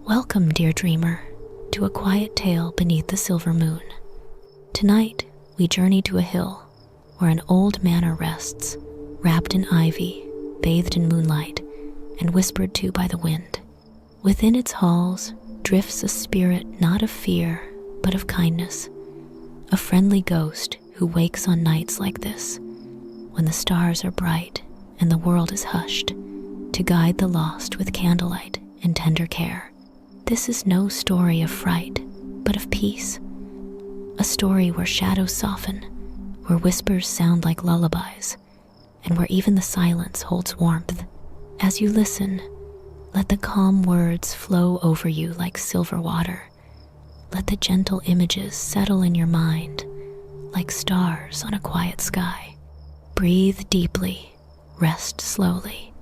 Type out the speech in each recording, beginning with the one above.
Welcome, dear dreamer, to a quiet tale beneath the silver moon. Tonight, we journey to a hill where an old manor rests, wrapped in ivy, bathed in moonlight, and whispered to by the wind. Within its halls drifts a spirit not of fear, but of kindness, a friendly ghost who wakes on nights like this, when the stars are bright and the world is hushed, to guide the lost with candlelight and tender care. This is no story of fright, but of peace. A story where shadows soften, where whispers sound like lullabies, and where even the silence holds warmth. As you listen, let the calm words flow over you like silver water. Let the gentle images settle in your mind like stars on a quiet sky. Breathe deeply, rest slowly,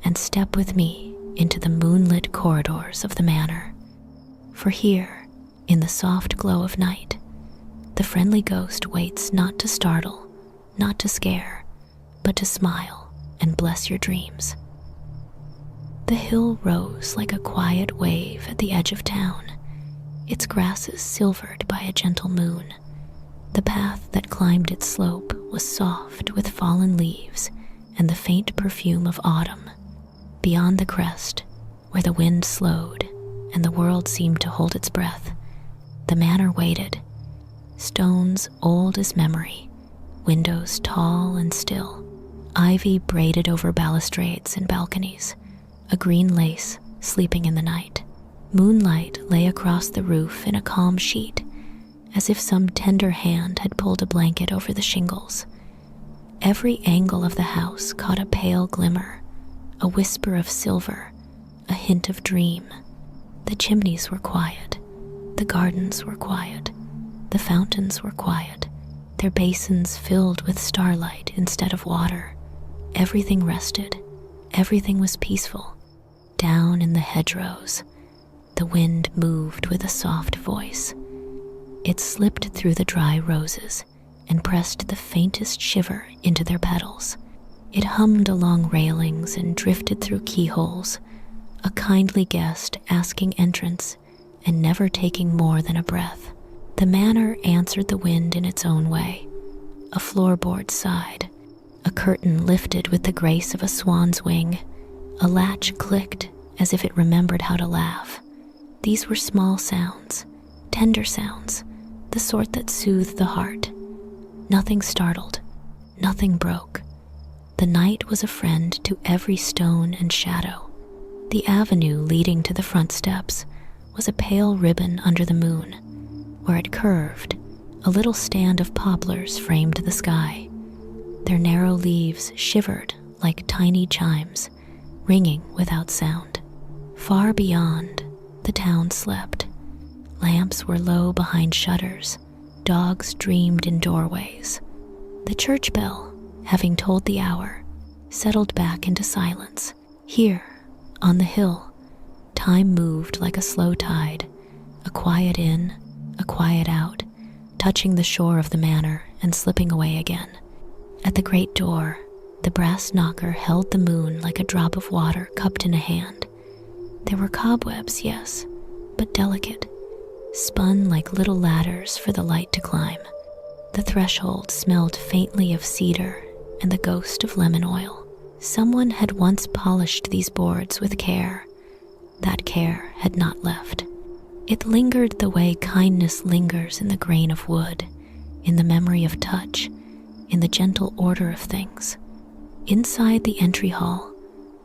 and step with me into the moonlit corridors of the manor. For here, in the soft glow of night, the friendly ghost waits not to startle, not to scare, but to smile and bless your dreams. The hill rose like a quiet wave at the edge of town, its grasses silvered by a gentle moon. The path that climbed its slope was soft with fallen leaves and the faint perfume of autumn. Beyond the crest, where the wind slowed and the world seemed to hold its breath, the manor waited, stones old as memory, windows tall and still, ivy braided over balustrades and balconies, a green lace sleeping in the night. Moonlight lay across the roof in a calm sheet, as if some tender hand had pulled a blanket over the shingles. Every angle of the house caught a pale glimmer, a whisper of silver, a hint of dream. The chimneys were quiet, the gardens were quiet, the fountains were quiet, their basins filled with starlight instead of water. Everything rested, everything was peaceful. Down in the hedgerows, the wind moved with a soft voice. It slipped through the dry roses and pressed the faintest shiver into their petals. It hummed along railings and drifted through keyholes, a kindly guest asking entrance and never taking more than a breath. The manor answered the wind in its own way. A floorboard sighed, a curtain lifted with the grace of a swan's wing, a latch clicked as if it remembered how to laugh. These were small sounds, tender sounds, the sort that soothed the heart. Nothing startled, nothing broke. The night was a friend to every stone and shadow. The avenue leading to the front steps was a pale ribbon under the moon. Where it curved, a little stand of poplars framed the sky. Their narrow leaves shivered like tiny chimes, ringing without sound. Far beyond, the town slept. Lamps were low behind shutters. Dogs dreamed in doorways. The church bell, having told the hour, settled back into silence. Here, on the hill, time moved like a slow tide, a quiet in, a quiet out, touching the shore of the manor and slipping away again. At the great door, the brass knocker held the moon like a drop of water cupped in a hand. There were cobwebs, yes, but delicate, spun like little ladders for the light to climb. The threshold smelled faintly of cedar and the ghost of lemon oil. Someone had once polished these boards with care. That care had not left. It lingered the way kindness lingers in the grain of wood, in the memory of touch, in the gentle order of things. Inside the entry hall,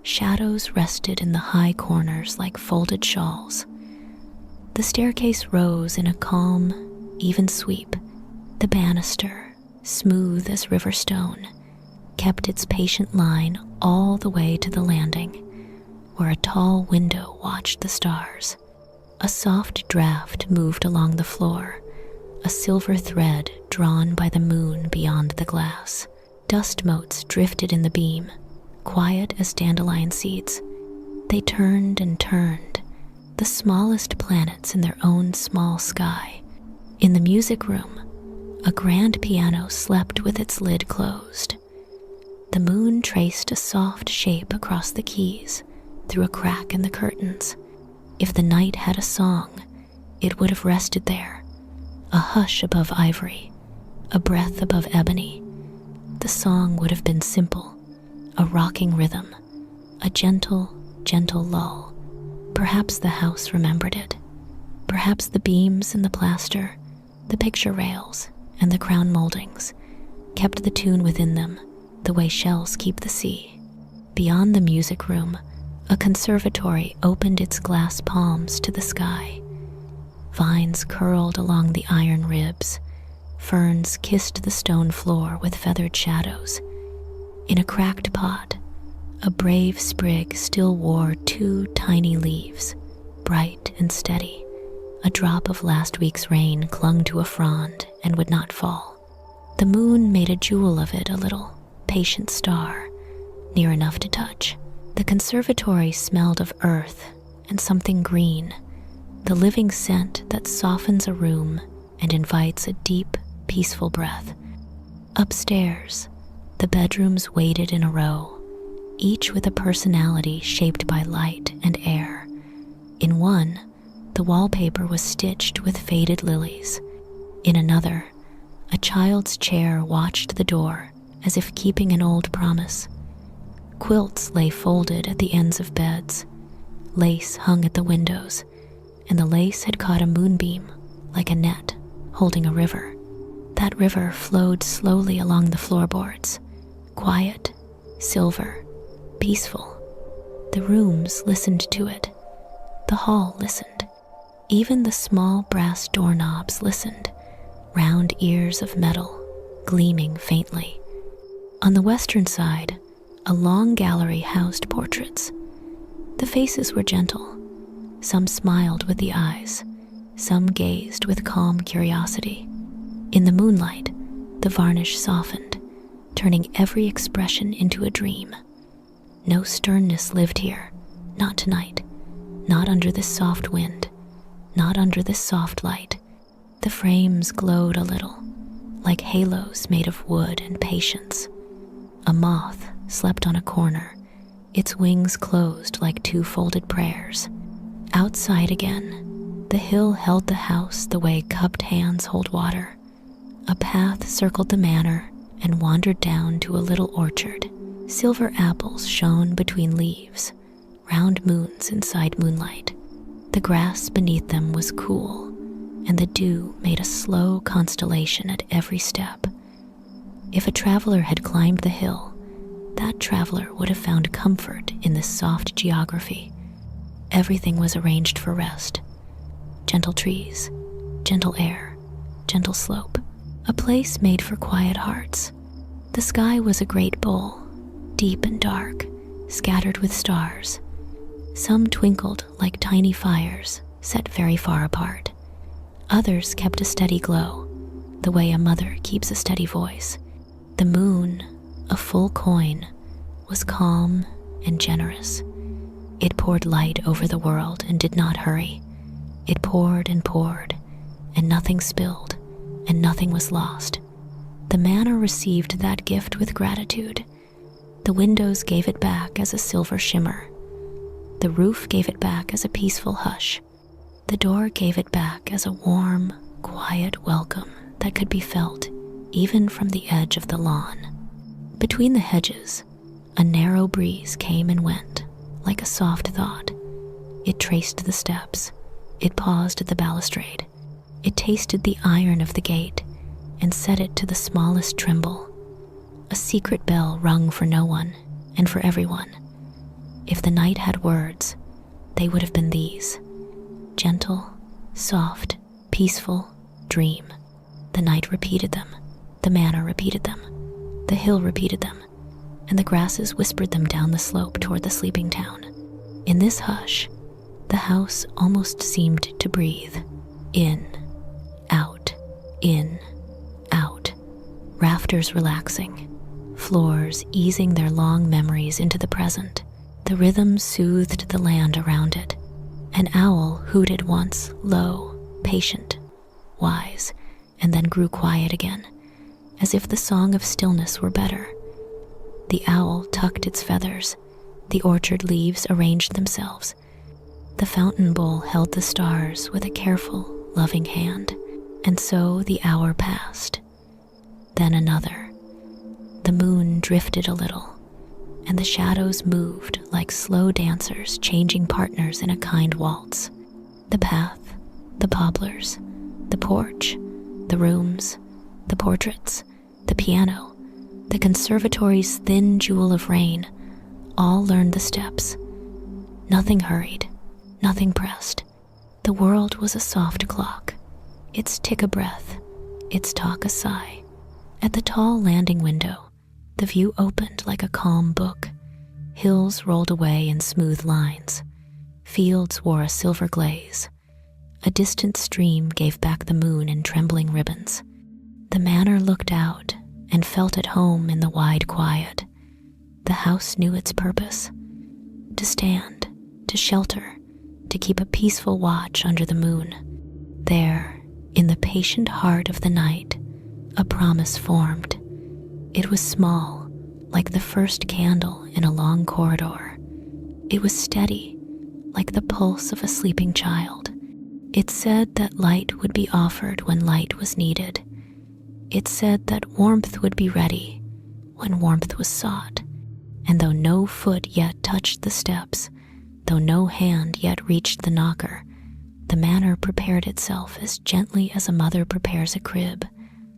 shadows rested in the high corners like folded shawls. The staircase rose in a calm, even sweep. The banister, smooth as river stone, kept its patient line all the way to the landing, where a tall window watched the stars. A soft draft moved along the floor, a silver thread drawn by the moon beyond the glass. Dust motes drifted in the beam, quiet as dandelion seeds. They turned and turned, the smallest planets in their own small sky. In the music room, a grand piano slept with its lid closed. The moon traced a soft shape across the keys, through a crack in the curtains. If the night had a song, it would have rested there, a hush above ivory, a breath above ebony. The song would have been simple, a rocking rhythm, a gentle, gentle lull. Perhaps the house remembered it. Perhaps the beams and the plaster, the picture rails and the crown moldings kept the tune within them, the way shells keep the sea. Beyond the music room, a conservatory opened its glass palms to the sky. Vines curled along the iron ribs. Ferns kissed the stone floor with feathered shadows. In a cracked pot, a brave sprig still wore 2 tiny leaves, bright and steady. A drop of last week's rain clung to a frond and would not fall. The moon made a jewel of it, a little patient star, near enough to touch. The conservatory smelled of earth and something green, the living scent that softens a room and invites a deep, peaceful breath. Upstairs, the bedrooms waited in a row, each with a personality shaped by light and air. In one, the wallpaper was stitched with faded lilies. In another, a child's chair watched the door as if keeping an old promise. Quilts lay folded at the ends of beds. Lace hung at the windows, and the lace had caught a moonbeam like a net holding a river. That river flowed slowly along the floorboards, quiet, silver, peaceful. The rooms listened to it. The hall listened. Even the small brass doorknobs listened, round ears of metal, gleaming faintly. On the western side, a long gallery housed portraits. The faces were gentle. Some smiled with the eyes. Some gazed with calm curiosity. In the moonlight, the varnish softened, turning every expression into a dream. No sternness lived here, not tonight, not under this soft wind, not under this soft light. The frames glowed a little, like halos made of wood and patience. A moth slept on a corner, its wings closed like 2 folded prayers. Outside again, the hill held the house the way cupped hands hold water. A path circled the manor and wandered down to a little orchard. Silver apples shone between leaves, round moons inside moonlight. The grass beneath them was cool, and the dew made a slow constellation at every step. If a traveler had climbed the hill, that traveler would have found comfort in this soft geography. Everything was arranged for rest. Gentle trees, gentle air, gentle slope. A place made for quiet hearts. The sky was a great bowl, deep and dark, scattered with stars. Some twinkled like tiny fires, set very far apart. Others kept a steady glow, the way a mother keeps a steady voice. The moon, a full coin, was calm and generous. It poured light over the world and did not hurry. It poured, and nothing spilled, and nothing was lost. The manor received that gift with gratitude. The windows gave it back as a silver shimmer. The roof gave it back as a peaceful hush. The door gave it back as a warm, quiet welcome that could be felt even from the edge of the lawn. Between the hedges, a narrow breeze came and went, like a soft thought. It traced the steps. It paused at the balustrade. It tasted the iron of the gate and set it to the smallest tremble. A secret bell rung for no one and for everyone. If the night had words, they would have been these: gentle, soft, peaceful, dream. The night repeated them. The manor repeated them. The hill repeated them. And the grasses whispered them down the slope toward the sleeping town. In this hush, the house almost seemed to breathe. In, out, rafters relaxing, floors easing their long memories into the present. The rhythm soothed the land around it. An owl hooted once, low, patient, wise, and then grew quiet again, as if the song of stillness were better. The owl tucked its feathers. The orchard leaves arranged themselves. The fountain bowl held the stars with a careful, loving hand, and so the hour passed. Then another. The moon drifted a little, and the shadows moved like slow dancers changing partners in a kind waltz. The path, the poplars, the porch, the rooms, the portraits, the piano, the conservatory's thin jewel of rain, all learned the steps. Nothing hurried, nothing pressed. The world was a soft clock, its tick a breath, its talk a sigh. At the tall landing window, the view opened like a calm book. Hills rolled away in smooth lines. Fields wore a silver glaze. A distant stream gave back the moon in trembling ribbons. The manor looked out and felt at home in the wide quiet. The house knew its purpose: to stand, to shelter, to keep a peaceful watch under the moon. There, in the patient heart of the night, a promise formed. It was small, like the first candle in a long corridor. It was steady, like the pulse of a sleeping child. It said that light would be offered when light was needed. It said that warmth would be ready when warmth was sought. And though no foot yet touched the steps, though no hand yet reached the knocker, the manor prepared itself as gently as a mother prepares a crib,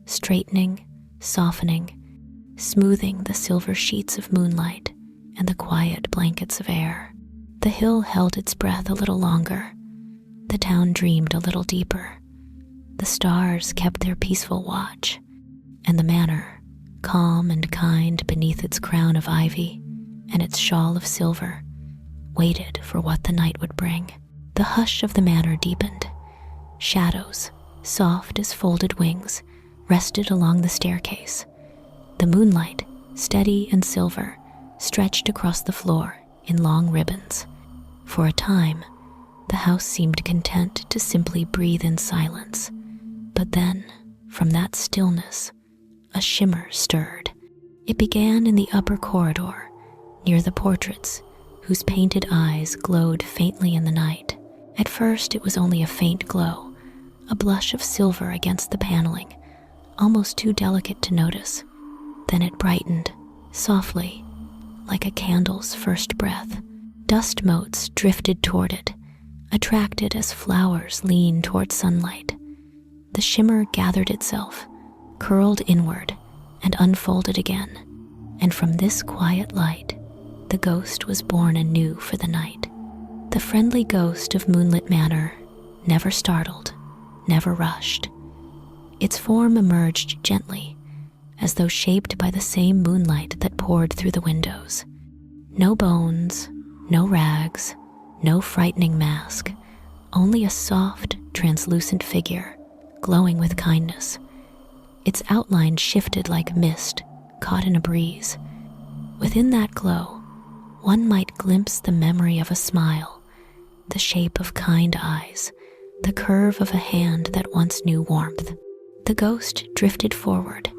straightening, softening, smoothing the silver sheets of moonlight and the quiet blankets of air. The hill held its breath a little longer. The town dreamed a little deeper. The stars kept their peaceful watch, and the manor, calm and kind beneath its crown of ivy and its shawl of silver, waited for what the night would bring. The hush of the manor deepened. Shadows, soft as folded wings, rested along the staircase. The moonlight, steady and silver, stretched across the floor in long ribbons. For a time, the house seemed content to simply breathe in silence. But then, from that stillness, a shimmer stirred. It began in the upper corridor, near the portraits, whose painted eyes glowed faintly in the night. At first, it was only a faint glow, a blush of silver against the paneling, almost too delicate to notice. Then it brightened, softly, like a candle's first breath. Dust motes drifted toward it, attracted as flowers lean toward sunlight. The shimmer gathered itself, curled inward, and unfolded again. And from this quiet light, the ghost was born anew for the night. The friendly ghost of Moonlit Manor, never startled, never rushed. Its form emerged gently, as though shaped by the same moonlight that poured through the windows. No bones, no rags, no frightening mask, only a soft, translucent figure, glowing with kindness. Its outline shifted like mist caught in a breeze. Within that glow, one might glimpse the memory of a smile, the shape of kind eyes, the curve of a hand that once knew warmth. The ghost drifted forward,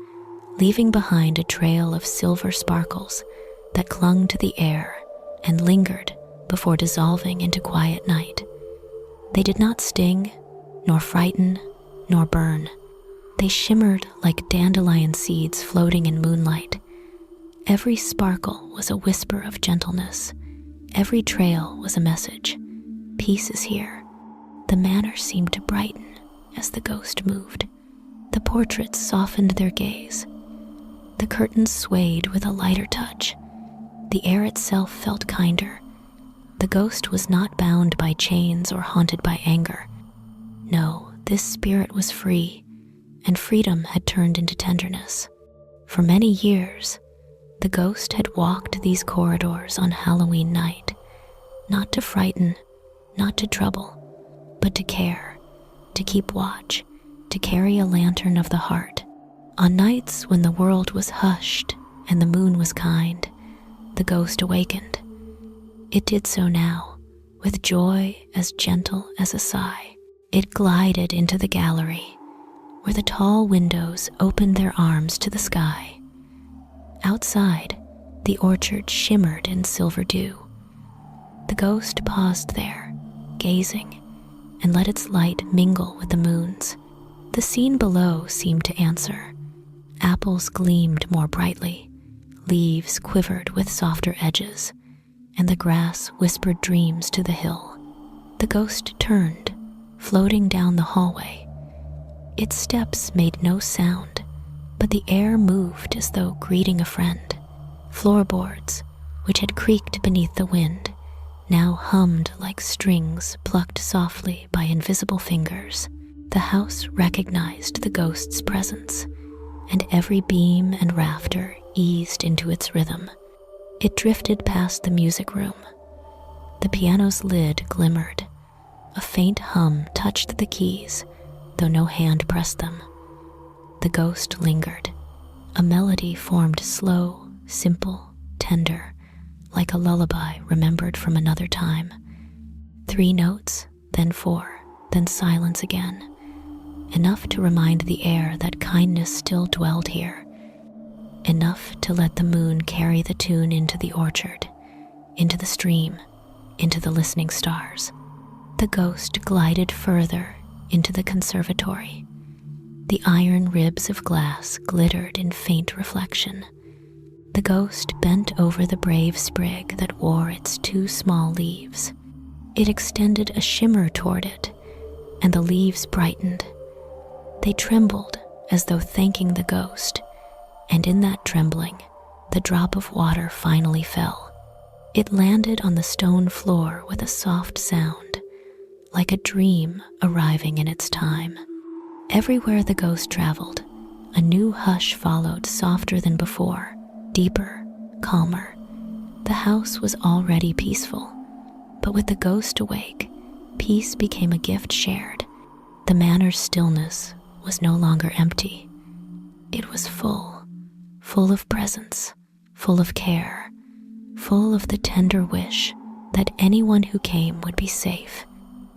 leaving behind a trail of silver sparkles that clung to the air and lingered before dissolving into quiet night. They did not sting, nor frighten, nor burn. They shimmered like dandelion seeds floating in moonlight. Every sparkle was a whisper of gentleness. Every trail was a message. Peace is here. The manor seemed to brighten as the ghost moved. The portraits softened their gaze. The curtains swayed with a lighter touch. The air itself felt kinder. The ghost was not bound by chains or haunted by anger. No, this spirit was free, and freedom had turned into tenderness. For many years, the ghost had walked these corridors on Halloween night, not to frighten, not to trouble, but to care, to keep watch, to carry a lantern of the heart. On nights when the world was hushed and the moon was kind, the ghost awakened. It did so now, with joy as gentle as a sigh. It glided into the gallery, where the tall windows opened their arms to the sky. Outside, the orchard shimmered in silver dew. The ghost paused there, gazing and let its light mingle with the moon's. The scene below seemed to answer. Apples gleamed more brightly, leaves quivered with softer edges, and the grass whispered dreams to the hill. The ghost turned, floating down the hallway. Its steps made no sound, but the air moved as though greeting a friend. Floorboards, which had creaked beneath the wind, now hummed like strings plucked softly by invisible fingers. The house recognized the ghost's presence, and every beam and rafter eased into its rhythm. It drifted past the music room. The piano's lid glimmered. A faint hum touched the keys, though no hand pressed them. The ghost lingered. A melody formed slow, simple, tender, like a lullaby remembered from another time. 3 notes, then 4, then silence again. Enough to remind the air that kindness still dwelled here. Enough to let the moon carry the tune into the orchard, into the stream, into the listening stars. The ghost glided further into the conservatory. The iron ribs of glass glittered in faint reflection. The ghost bent over the brave sprig that wore its 2 small leaves. It extended a shimmer toward it, and the leaves brightened. They trembled as though thanking the ghost, and in that trembling, the drop of water finally fell. It landed on the stone floor with a soft sound, like a dream arriving in its time. Everywhere the ghost traveled, a new hush followed, softer than before, deeper, calmer. The house was already peaceful, but with the ghost awake, peace became a gift shared. The manor's stillness was no longer empty. It was full of presence, full of care, full of the tender wish that anyone who came would be safe.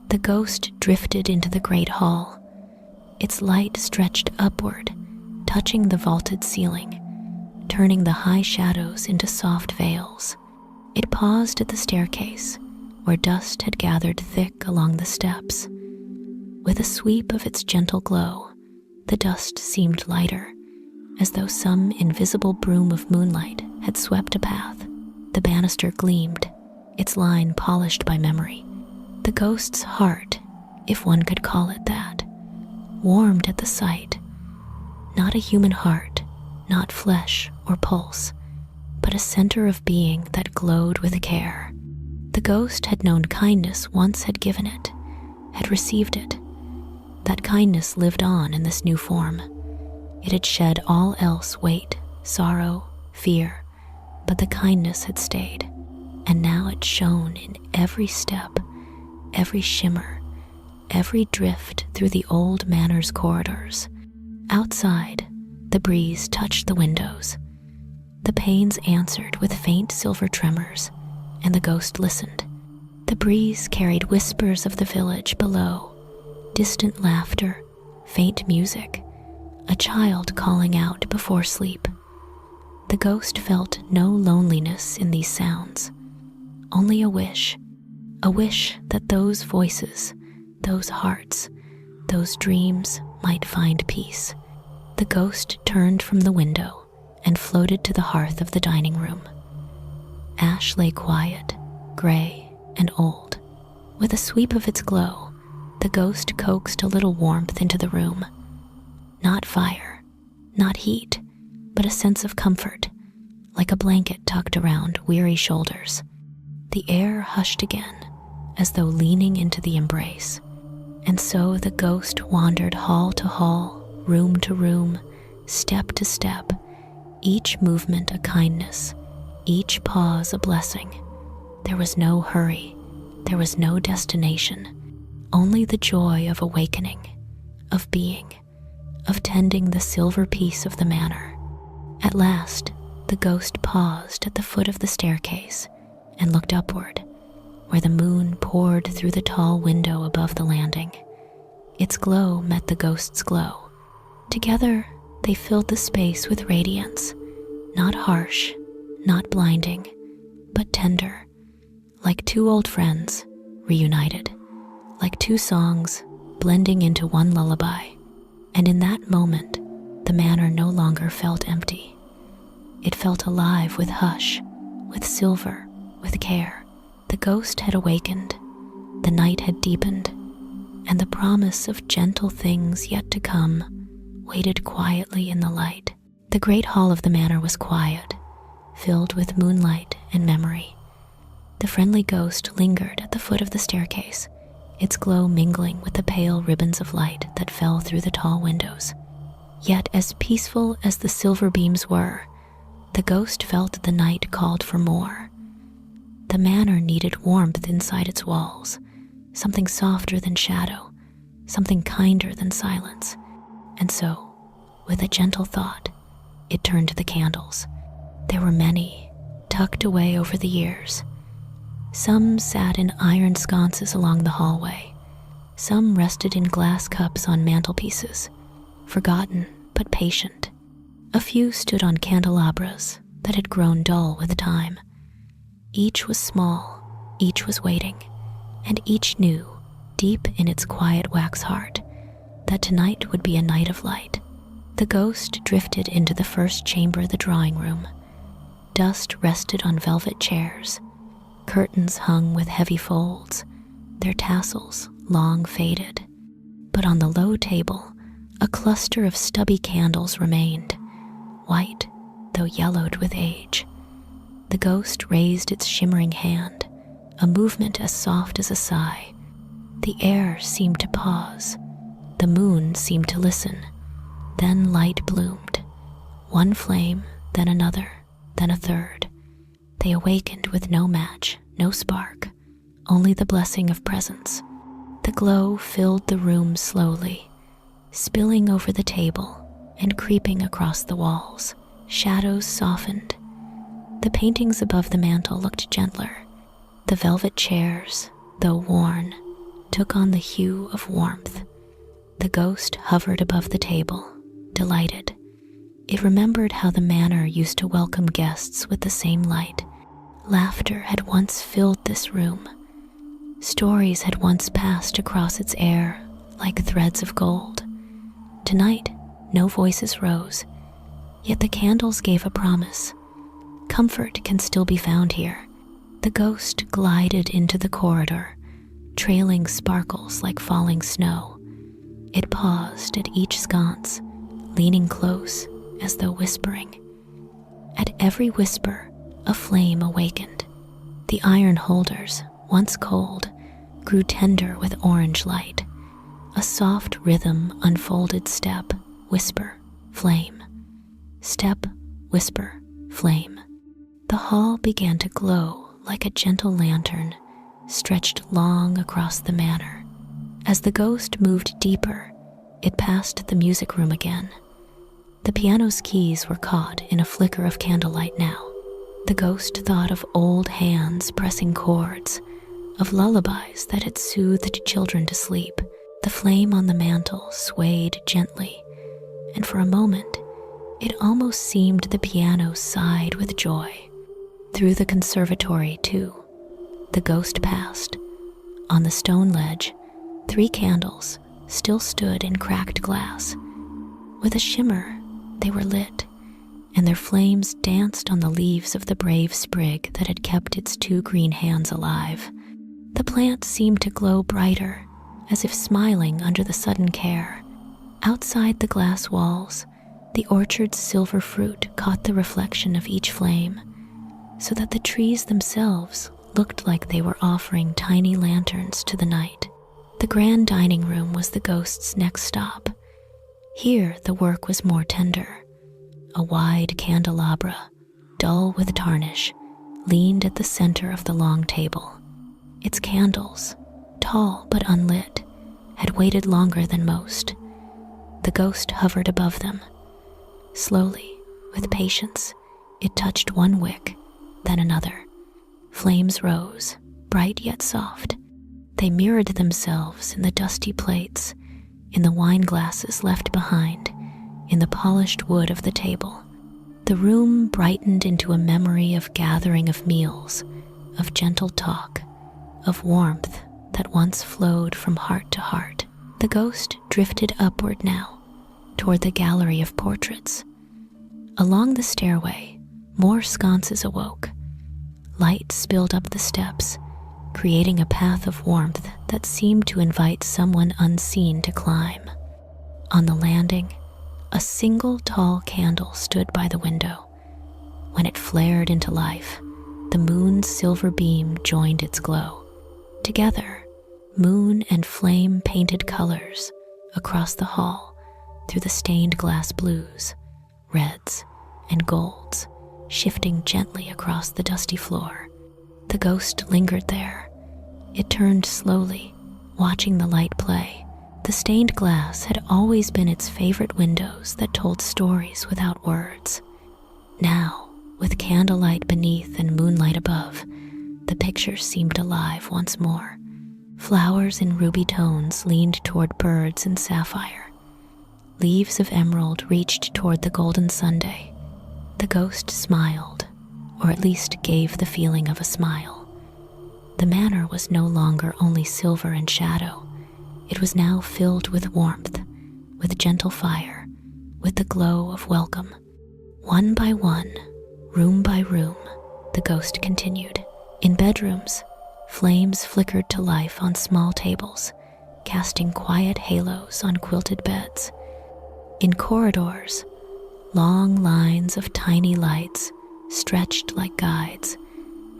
The ghost drifted into the great hall. Its light stretched upward, touching the vaulted ceiling, turning the high shadows into soft veils. It paused at the staircase, where dust had gathered thick along the steps. With a sweep of its gentle glow, the dust seemed lighter, as though some invisible broom of moonlight had swept a path. The banister gleamed, its line polished by memory. The ghost's heart, if one could call it that, warmed at the sight. Not a human heart, not flesh or pulse, but a center of being that glowed with care. The ghost had known kindness once, had given it, had received it. That kindness lived on in this new form. It had shed all else, weight, sorrow, fear, but the kindness had stayed, and now it shone in every step, every shimmer, every drift through the old manor's corridors. Outside, the breeze touched the windows. The panes answered with faint silver tremors, and the ghost listened. The breeze carried whispers of the village below, distant laughter, faint music, a child calling out before sleep. The ghost felt no loneliness in these sounds, only a wish that those voices, those hearts, those dreams might find peace. The ghost turned from the window and floated to the hearth of the dining room. Ash lay quiet, gray, and old. With a sweep of its glow, the ghost coaxed a little warmth into the room. Not fire, not heat, but a sense of comfort, like a blanket tucked around weary shoulders. The air hushed again, as though leaning into the embrace. And so the ghost wandered hall to hall, room to room, step to step, each movement a kindness, each pause a blessing. There was no hurry, there was no destination, only the joy of awakening, of being, of tending the silver piece of the manor. At last, the ghost paused at the foot of the staircase and looked upward, where the moon poured through the tall window above the landing. Its glow met the ghost's glow. Together, they filled the space with radiance, not harsh, not blinding, but tender, like 2 old friends reunited. like two songs blending into one lullaby. And in that moment, the manor no longer felt empty. It felt alive with hush, with silver, with care. The ghost had awakened, the night had deepened, and the promise of gentle things yet to come waited quietly in the light. The great hall of the manor was quiet, filled with moonlight and memory. The friendly ghost lingered at the foot of the staircase, its glow mingling with the pale ribbons of light that fell through the tall windows. Yet as peaceful as the silver beams were, the ghost felt the night called for more. The manor needed warmth inside its walls, something softer than shadow, something kinder than silence. And so, with a gentle thought, it turned to the candles. There were many, tucked away over the years. Some sat in iron sconces along the hallway. Some rested in glass cups on mantelpieces, forgotten but patient. A few stood on candelabras that had grown dull with time. Each was small, each was waiting, and each knew, deep in its quiet wax heart, that tonight would be a night of light. The ghost drifted into the first chamber, the drawing room. Dust rested on velvet chairs. Curtains hung with heavy folds, their tassels long faded. But on the low table, a cluster of stubby candles remained, white though yellowed with age. The ghost raised its shimmering hand, a movement as soft as a sigh. The air seemed to pause. The moon seemed to listen. Then light bloomed. One flame, then another, then a third. They awakened with no match, no spark, only the blessing of presence. The glow filled the room slowly, spilling over the table and creeping across the walls. Shadows softened. The paintings above the mantel looked gentler. The velvet chairs, though worn, took on the hue of warmth. The ghost hovered above the table, delighted. It remembered how the manor used to welcome guests with the same light. Laughter had once filled this room. Stories had once passed across its air like threads of gold. Tonight, no voices rose, yet the candles gave a promise. Comfort can still be found here. The ghost glided into the corridor, trailing sparkles like falling snow. It paused at each sconce, leaning close as though whispering. At every whisper, a flame awakened. The iron holders, once cold, grew tender with orange light. A soft rhythm unfolded: step, whisper, flame. Step, whisper, flame. The hall began to glow like a gentle lantern stretched long across the manor. As the ghost moved deeper, it passed the music room again. The piano's keys were caught in a flicker of candlelight now. The ghost thought of old hands pressing chords, of lullabies that had soothed children to sleep. The flame on the mantel swayed gently, and for a moment, it almost seemed the piano sighed with joy. Through the conservatory, too, the ghost passed. On the stone ledge, 3 candles still stood in cracked glass. With a shimmer, they were lit, and their flames danced on the leaves of the brave sprig that had kept its 2 green hands alive. The plant seemed to glow brighter, as if smiling under the sudden care. Outside the glass walls, the orchard's silver fruit caught the reflection of each flame, so that the trees themselves looked like they were offering tiny lanterns to the night. The grand dining room was the ghost's next stop. Here the work was more tender. A wide candelabra, dull with tarnish, leaned at the center of the long table. Its candles, tall but unlit, had waited longer than most. The ghost hovered above them. Slowly, with patience, it touched one wick, then another. Flames rose, bright yet soft. They mirrored themselves in the dusty plates, in the wine glasses left behind, in the polished wood of the table. The room brightened into a memory of gathering of meals, of gentle talk, of warmth that once flowed from heart to heart. The ghost drifted upward now, toward the gallery of portraits. Along the stairway, more sconces awoke. Light spilled up the steps, creating a path of warmth that seemed to invite someone unseen to climb. On the landing, a single tall candle stood by the window. When it flared into life, the moon's silver beam joined its glow. Together, moon and flame painted colors across the hall through the stained glass blues, reds, and golds, shifting gently across the dusty floor. The ghost lingered there. It turned slowly, watching the light play. The stained glass had always been its favorite windows that told stories without words. Now, with candlelight beneath and moonlight above, the picture seemed alive once more. Flowers in ruby tones leaned toward birds in sapphire. Leaves of emerald reached toward the golden Sunday. The ghost smiled, or at least gave the feeling of a smile. The manor was no longer only silver and shadow. It was now filled with warmth, with gentle fire, with the glow of welcome. One by one, room by room, the ghost continued. In bedrooms, flames flickered to life on small tables, casting quiet halos on quilted beds. In corridors, long lines of tiny lights stretched like guides,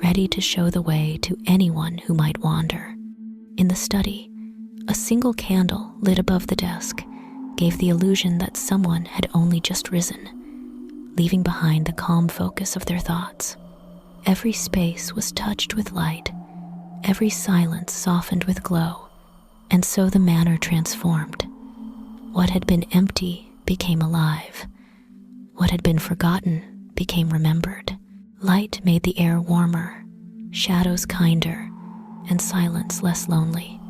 ready to show the way to anyone who might wander. In the study, a single candle lit above the desk gave the illusion that someone had only just risen, leaving behind the calm focus of their thoughts. Every space was touched with light, every silence softened with glow, and so the manor transformed. What had been empty became alive. What had been forgotten became remembered. Light made the air warmer, shadows kinder, and silence less lonely.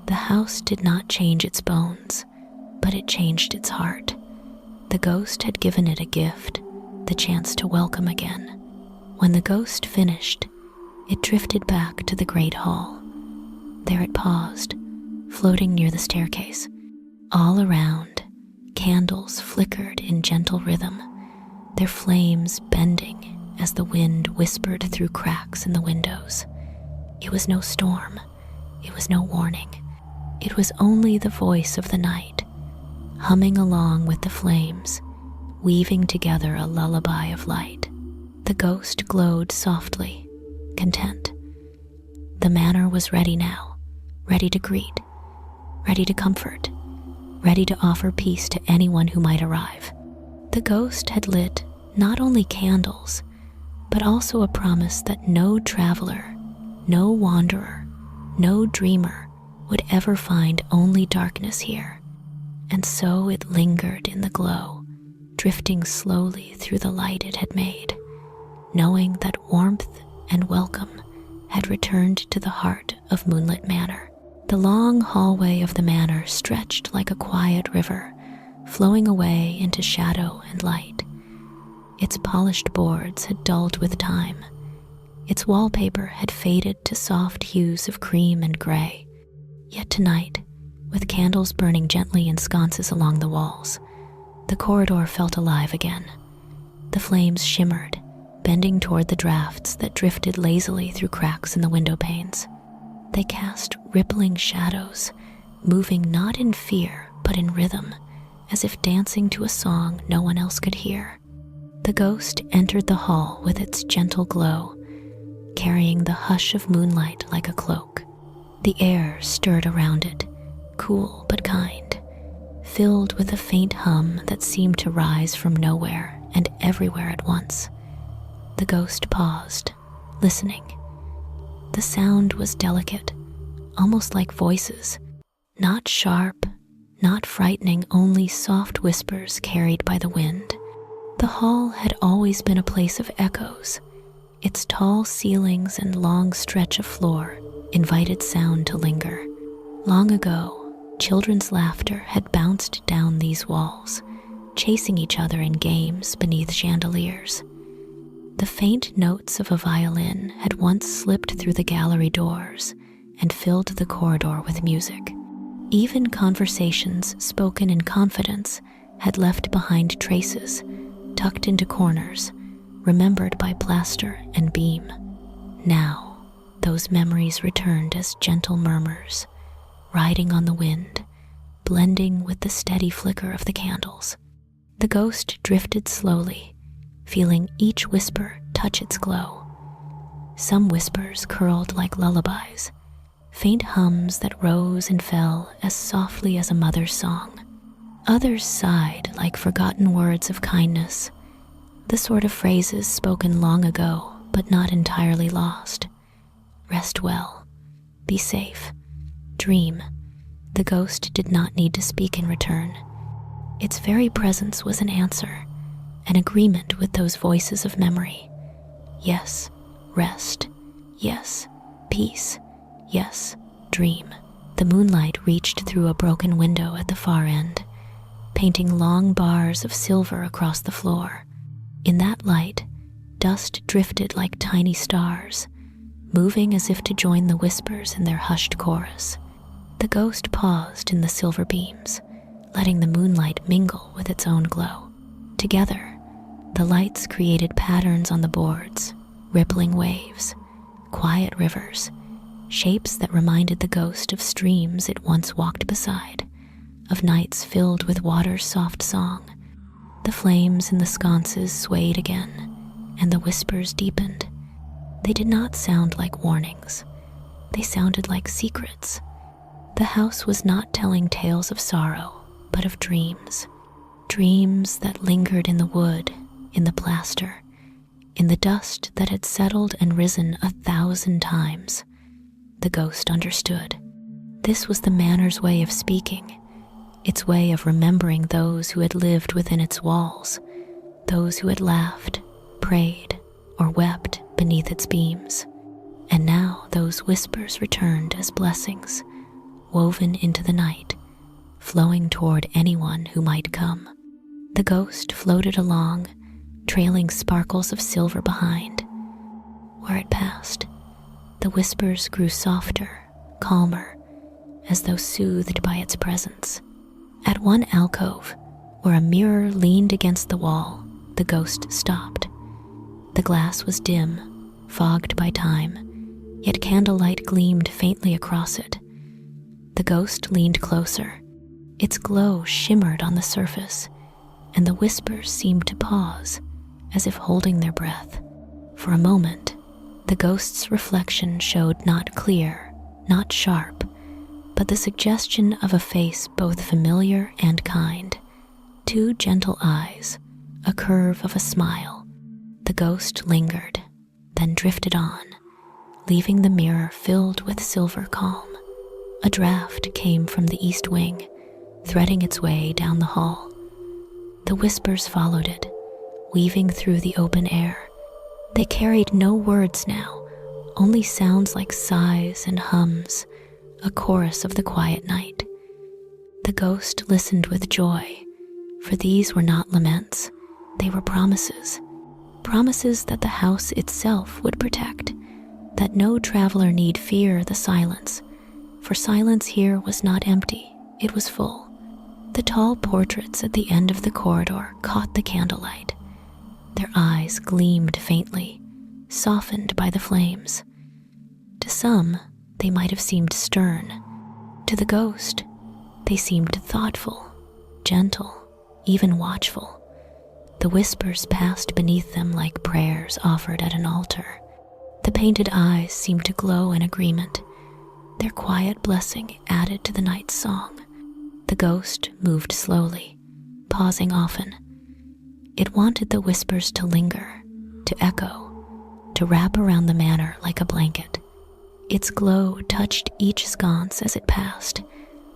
The house did not change its bones, but it changed its heart. The ghost had given it a gift, the chance to welcome again. When the ghost finished, it drifted back to the great hall. There it paused, floating near the staircase. All around, candles flickered in gentle rhythm, their flames bending as the wind whispered through cracks in the windows. It was no storm. It was no warning. It was only the voice of the night, humming along with the flames, weaving together a lullaby of light. The ghost glowed softly, content. The manor was ready now, ready to greet, ready to comfort, ready to offer peace to anyone who might arrive. The ghost had lit not only candles, but also a promise that no traveler, no wanderer, no dreamer would ever find only darkness here. And so it lingered in the glow, drifting slowly through the light it had made, knowing that warmth and welcome had returned to the heart of Moonlit Manor. The long hallway of the manor stretched like a quiet river, flowing away into shadow and light. Its polished boards had dulled with time. Its wallpaper had faded to soft hues of cream and gray. Yet tonight, with candles burning gently in sconces along the walls, the corridor felt alive again. The flames shimmered, bending toward the drafts that drifted lazily through cracks in the window panes. They cast rippling shadows, moving not in fear but in rhythm, as if dancing to a song no one else could hear. The ghost entered the hall with its gentle glow, carrying the hush of moonlight like a cloak. The air stirred around it, cool but kind, filled with a faint hum that seemed to rise from nowhere and everywhere at once. The ghost paused, listening. The sound was delicate, almost like voices, not sharp, not frightening, only soft whispers carried by the wind. The hall had always been a place of echoes. Its tall ceilings and long stretch of floor invited sound to linger. Long ago, children's laughter had bounced down these walls, chasing each other in games beneath chandeliers. The faint notes of a violin had once slipped through the gallery doors and filled the corridor with music. Even conversations spoken in confidence had left behind traces, tucked into corners, remembered by plaster and beam. Now, those memories returned as gentle murmurs, riding on the wind, blending with the steady flicker of the candles. The ghost drifted slowly, feeling each whisper touch its glow. Some whispers curled like lullabies, faint hums that rose and fell as softly as a mother's song. Others sighed like forgotten words of kindness, the sort of phrases spoken long ago but not entirely lost. Rest well, be safe, dream. The ghost did not need to speak in return. Its very presence was an answer, an agreement with those voices of memory. Yes, rest. Yes, peace. Yes, dream. The moonlight reached through a broken window at the far end, painting long bars of silver across the floor. In that light, dust drifted like tiny stars, moving as if to join the whispers in their hushed chorus. The ghost paused in the silver beams, letting the moonlight mingle with its own glow. Together, the lights created patterns on the boards, rippling waves, quiet rivers, shapes that reminded the ghost of streams it once walked beside, of nights filled with water's soft song. The flames in the sconces swayed again, and the whispers deepened. They did not sound like warnings. They sounded like secrets. The house was not telling tales of sorrow, but of dreams. Dreams that lingered in the wood, in the plaster, in the dust that had settled and risen 1,000 times. The ghost understood. This was the manor's way of speaking, its way of remembering those who had lived within its walls, those who had laughed, prayed, or wept beneath its beams. And now those whispers returned as blessings, woven into the night, flowing toward anyone who might come. The ghost floated along, trailing sparkles of silver behind. Where it passed, the whispers grew softer, calmer, as though soothed by its presence. At one alcove, where a mirror leaned against the wall, the ghost stopped. The glass was dim, fogged by time, yet candlelight gleamed faintly across it. The ghost leaned closer. Its glow shimmered on the surface, and the whispers seemed to pause, as if holding their breath. For a moment, the ghost's reflection showed not clear, not sharp, but the suggestion of a face both familiar and kind. Two gentle eyes, a curve of a smile. The ghost lingered, then drifted on, leaving the mirror filled with silver calm. A draft came from the east wing, threading its way down the hall. The whispers followed it, weaving through the open air. They carried no words now, only sounds like sighs and hums, a chorus of the quiet night. The ghost listened with joy, for these were not laments, they were promises. Promises that the house itself would protect, that no traveler need fear the silence, for silence here was not empty, it was full. The tall portraits at the end of the corridor caught the candlelight. Their eyes gleamed faintly, softened by the flames. To some, they might have seemed stern. To the ghost, they seemed thoughtful, gentle, even watchful. The whispers passed beneath them like prayers offered at an altar. The painted eyes seemed to glow in agreement, their quiet blessing added to the night's song. The ghost moved slowly, pausing often. It wanted the whispers to linger, to echo, to wrap around the manor like a blanket. Its glow touched each sconce as it passed,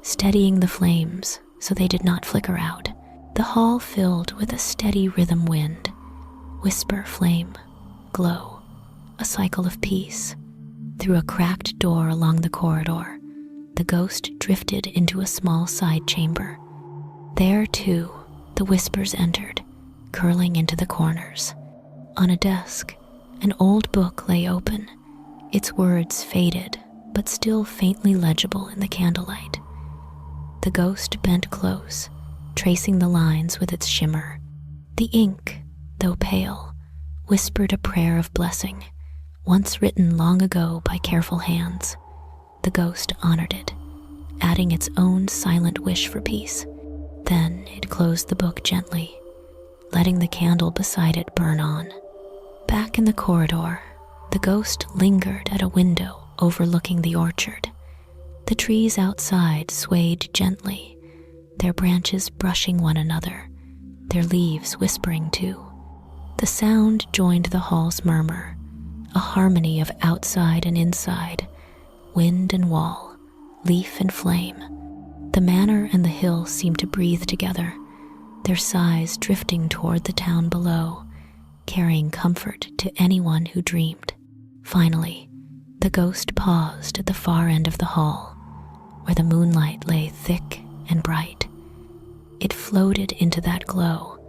steadying the flames so they did not flicker out. The hall filled with a steady rhythm wind, whisper, flame, glow, a cycle of peace. Through a cracked door along the corridor, the ghost drifted into a small side chamber. There, too, the whispers entered, curling into the corners. On a desk, an old book lay open, its words faded but still faintly legible in the candlelight. The ghost bent close, tracing the lines with its shimmer. The ink, though pale, whispered a prayer of blessing, once written long ago by careful hands. The ghost honored it, adding its own silent wish for peace. Then it closed the book gently, letting the candle beside it burn on. Back in the corridor, the ghost lingered at a window overlooking the orchard. The trees outside swayed gently, their branches brushing one another, their leaves whispering too. The sound joined the hall's murmur, a harmony of outside and inside, wind and wall, leaf and flame. The manor and the hill seemed to breathe together, their sighs drifting toward the town below, carrying comfort to anyone who dreamed. Finally, the ghost paused at the far end of the hall, where the moonlight lay thick and bright. It floated into that glow,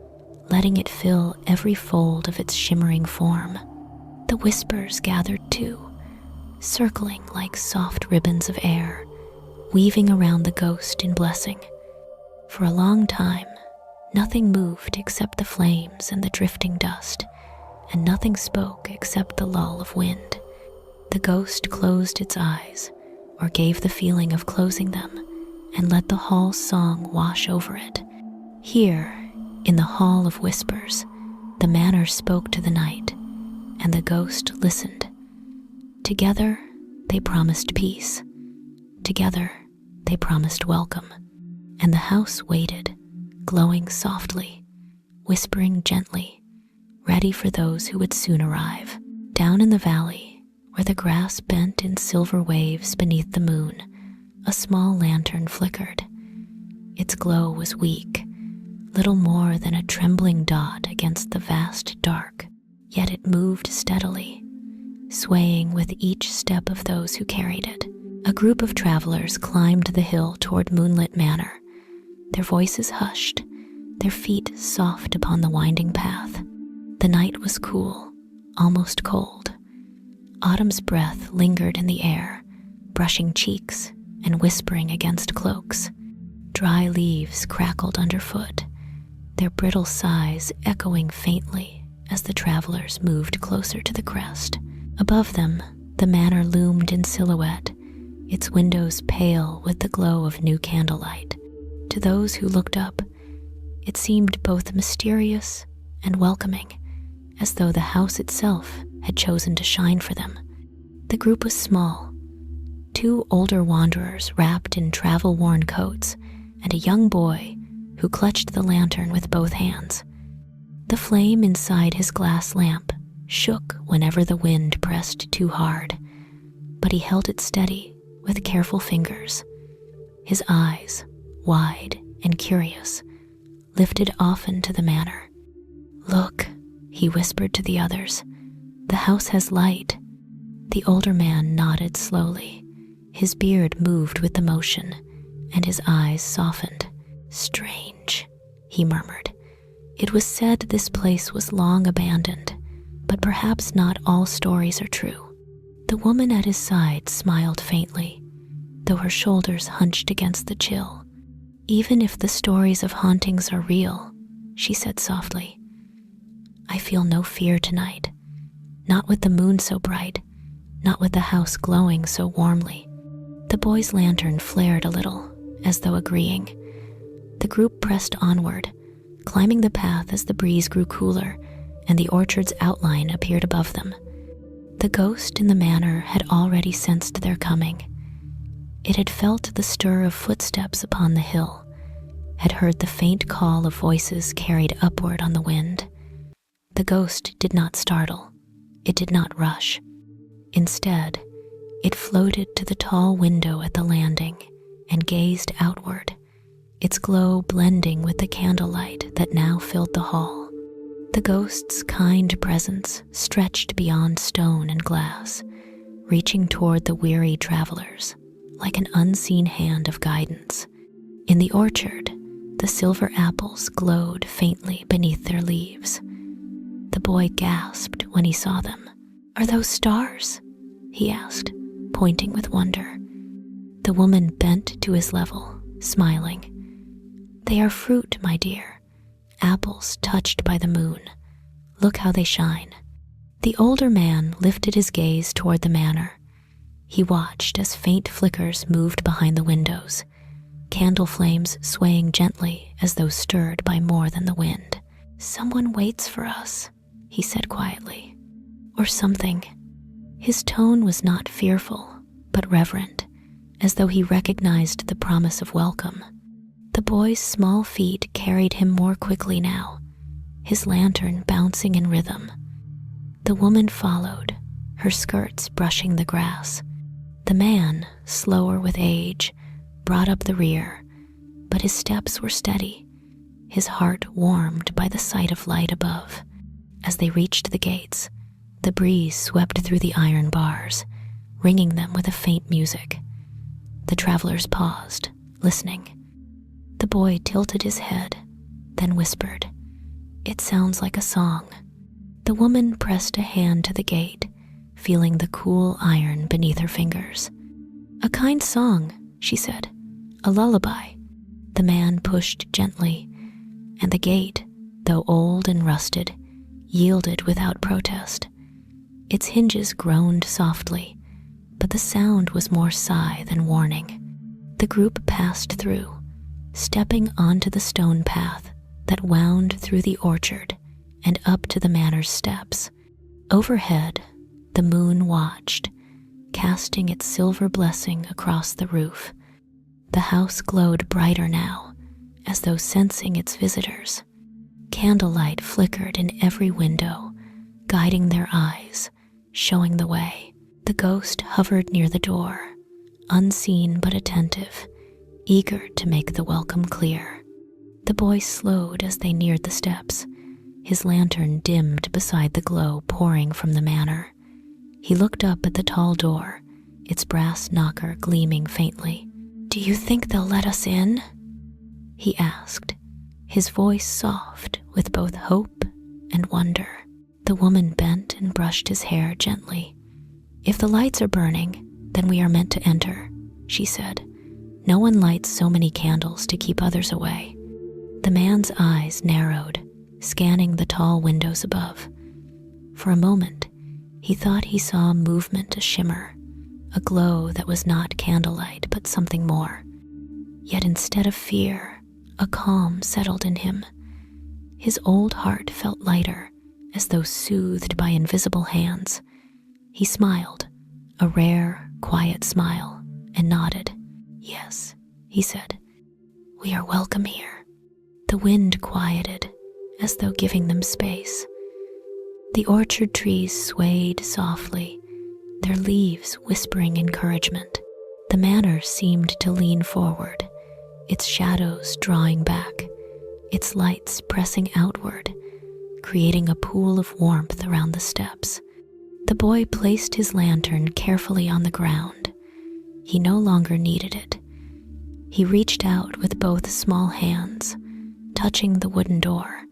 letting it fill every fold of its shimmering form. The whispers gathered too, circling like soft ribbons of air, weaving around the ghost in blessing. For a long time, nothing moved except the flames and the drifting dust, and nothing spoke except the lull of wind. The ghost closed its eyes, or gave the feeling of closing them, and let the hall's song wash over it. Here, in the Hall of Whispers, the manor spoke to the night, and the ghost listened. Together, they promised peace. Together, they promised welcome. And the house waited, glowing softly, whispering gently, ready for those who would soon arrive. Down in the valley, where the grass bent in silver waves beneath the moon, a small lantern flickered. Its glow was weak, little more than a trembling dot against the vast dark, yet it moved steadily, swaying with each step of those who carried it. A group of travelers climbed the hill toward Moonlit Manor, their voices hushed, their feet soft upon the winding path. The night was cool, almost cold. Autumn's breath lingered in the air, brushing cheeks and whispering against cloaks. Dry leaves crackled underfoot, their brittle sighs echoing faintly as the travelers moved closer to the crest. Above them, the manor loomed in silhouette, its windows pale with the glow of new candlelight. To those who looked up, it seemed both mysterious and welcoming, as though the house itself had chosen to shine for them. The group was small. 2 older wanderers wrapped in travel-worn coats, and a young boy who clutched the lantern with both hands. The flame inside his glass lamp shook whenever the wind pressed too hard, but he held it steady with careful fingers. His eyes, wide and curious, lifted often to the manor. "Look," he whispered to the others, "the house has light." The older man nodded slowly. His beard moved with the motion, and his eyes softened. "Strange," he murmured. "It was said this place was long abandoned, but perhaps not all stories are true." The woman at his side smiled faintly, though her shoulders hunched against the chill. "Even if the stories of hauntings are real," she said softly, "I feel no fear tonight. Not with the moon so bright, not with the house glowing so warmly." The boy's lantern flared a little, as though agreeing. The group pressed onward, climbing the path as the breeze grew cooler and the orchard's outline appeared above them. The ghost in the manor had already sensed their coming. It had felt the stir of footsteps upon the hill, had heard the faint call of voices carried upward on the wind. The ghost did not startle. It did not rush. Instead, it floated to the tall window at the landing and gazed outward, its glow blending with the candlelight that now filled the hall. The ghost's kind presence stretched beyond stone and glass, reaching toward the weary travelers like an unseen hand of guidance. In the orchard, the silver apples glowed faintly beneath their leaves. The boy gasped when he saw them. "Are those stars?" he asked, pointing with wonder. The woman bent to his level, smiling. "They are fruit, my dear, apples touched by the moon. Look how they shine." The older man lifted his gaze toward the manor. He watched as faint flickers moved behind the windows, candle flames swaying gently as though stirred by more than the wind. "Someone waits for us," he said quietly. "Or something." His tone was not fearful, but reverent, as though he recognized the promise of welcome. The boy's small feet carried him more quickly now, his lantern bouncing in rhythm. The woman followed, her skirts brushing the grass. The man, slower with age, brought up the rear, but his steps were steady, his heart warmed by the sight of light above. As they reached the gates, the breeze swept through the iron bars, ringing them with a faint music. The travelers paused, listening. The boy tilted his head, then whispered, "It sounds like a song." The woman pressed a hand to the gate, feeling the cool iron beneath her fingers. "A kind song," she said, "a lullaby." The man pushed gently, and the gate, though old and rusted, yielded without protest. Its hinges groaned softly, but the sound was more sigh than warning. The group passed through, stepping onto the stone path that wound through the orchard and up to the manor's steps. Overhead, the moon watched, casting its silver blessing across the roof. The house glowed brighter now, as though sensing its visitors. Candlelight flickered in every window, guiding their eyes, showing the way. The ghost hovered near the door, unseen but attentive, eager to make the welcome clear. The boy slowed as they neared the steps, his lantern dimmed beside the glow pouring from the manor. He looked up at the tall door, its brass knocker gleaming faintly. "Do you think they'll let us in?" he asked, his voice soft with both hope and wonder. The woman bent and brushed his hair gently. "If the lights are burning, then we are meant to enter," she said. "No one lights so many candles to keep others away." The man's eyes narrowed, scanning the tall windows above. For a moment, he thought he saw movement, a shimmer, a glow that was not candlelight but something more. Yet instead of fear, a calm settled in him. His old heart felt lighter, as though soothed by invisible hands. He smiled, a rare, quiet smile, and nodded. "Yes," he said, "we are welcome here." The wind quieted, as though giving them space. The orchard trees swayed softly, their leaves whispering encouragement. The manor seemed to lean forward, its shadows drawing back, its lights pressing outward, creating a pool of warmth around the steps. The boy placed his lantern carefully on the ground. He no longer needed it. He reached out with both small hands, touching the wooden door.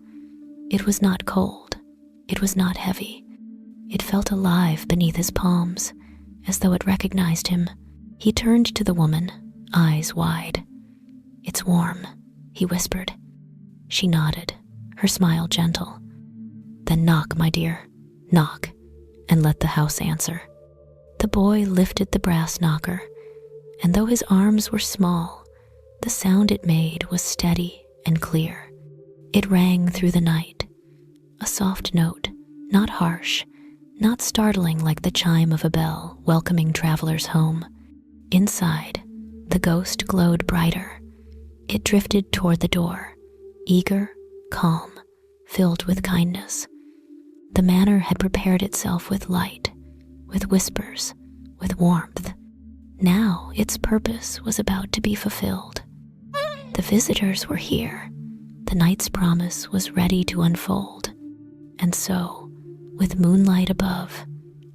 It was not cold. It was not heavy. It felt alive beneath his palms, as though it recognized him. He turned to the woman, eyes wide. "It's warm," he whispered. She nodded, her smile gentle. "Then knock, my dear, knock, and let the house answer." The boy lifted the brass knocker, and though his arms were small, the sound it made was steady and clear. It rang through the night, a soft note, not harsh, not startling like the chime of a bell welcoming travelers home. Inside, the ghost glowed brighter. It drifted toward the door, eager, calm, filled with kindness. The manor had prepared itself with light, with whispers, with warmth. Now its purpose was about to be fulfilled. The visitors were here. The night's promise was ready to unfold. And so, with moonlight above,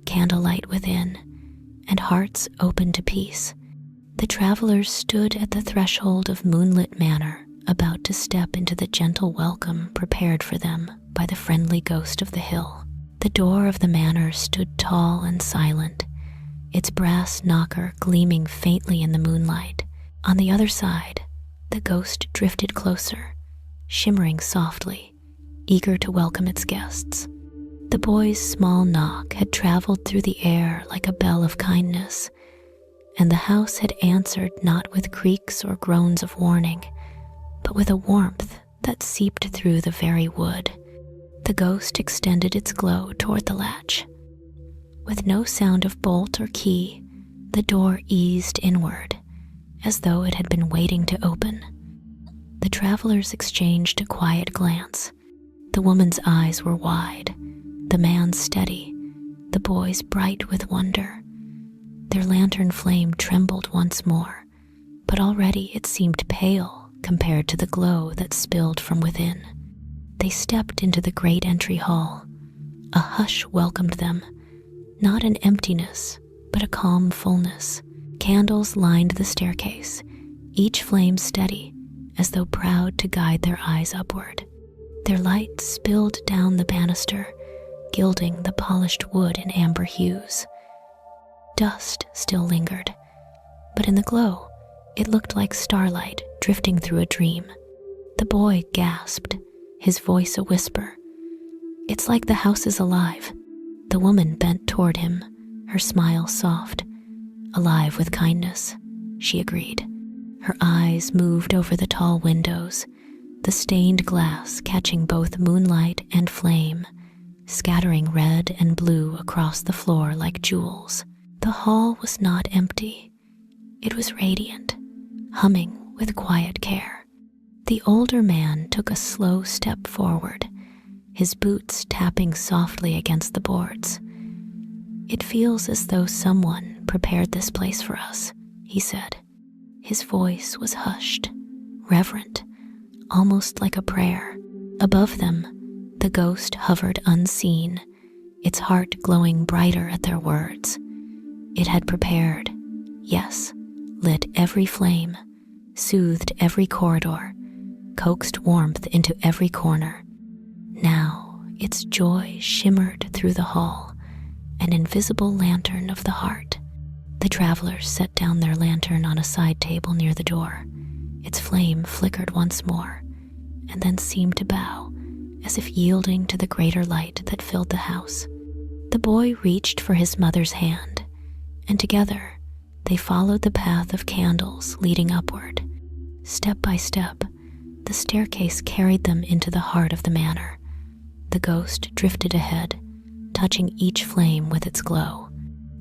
candlelight within, and hearts open to peace, the travelers stood at the threshold of Moonlit Manor, about to step into the gentle welcome prepared for them by the friendly ghost of the hill. The door of the manor stood tall and silent, its brass knocker gleaming faintly in the moonlight. On the other side, the ghost drifted closer, shimmering softly, eager to welcome its guests. The boy's small knock had traveled through the air like a bell of kindness, and the house had answered not with creaks or groans of warning, but with a warmth that seeped through the very wood. The ghost extended its glow toward the latch. With no sound of bolt or key, the door eased inward, as though it had been waiting to open. The travelers exchanged a quiet glance. The woman's eyes were wide, the man's steady, the boy's bright with wonder. Their lantern flame trembled once more, but already it seemed pale compared to the glow that spilled from within. They stepped into the great entry hall. A hush welcomed them, not an emptiness, but a calm fullness. Candles lined the staircase, each flame steady, as though proud to guide their eyes upward. Their light spilled down the banister, gilding the polished wood in amber hues. Dust still lingered, but in the glow, it looked like starlight drifting through a dream. The boy gasped, his voice a whisper. "It's like the house is alive." The woman bent toward him, her smile soft. "Alive with kindness," she agreed. Her eyes moved over the tall windows, the stained glass catching both moonlight and flame, scattering red and blue across the floor like jewels. The hall was not empty. It was radiant, humming with quiet care. The older man took a slow step forward, his boots tapping softly against the boards. "It feels as though someone prepared this place for us," he said. His voice was hushed, reverent, almost like a prayer. Above them, the ghost hovered unseen, its heart glowing brighter at their words. It had prepared, yes, lit every flame, soothed every corridor, coaxed warmth into every corner. Now its joy shimmered through the hall, an invisible lantern of the heart. The travelers set down their lantern on a side table near the door. Its flame flickered once more, and then seemed to bow, as if yielding to the greater light that filled the house. The boy reached for his mother's hand, and together they followed the path of candles leading upward. Step by step, the staircase carried them into the heart of the manor. The ghost drifted ahead, touching each flame with its glow.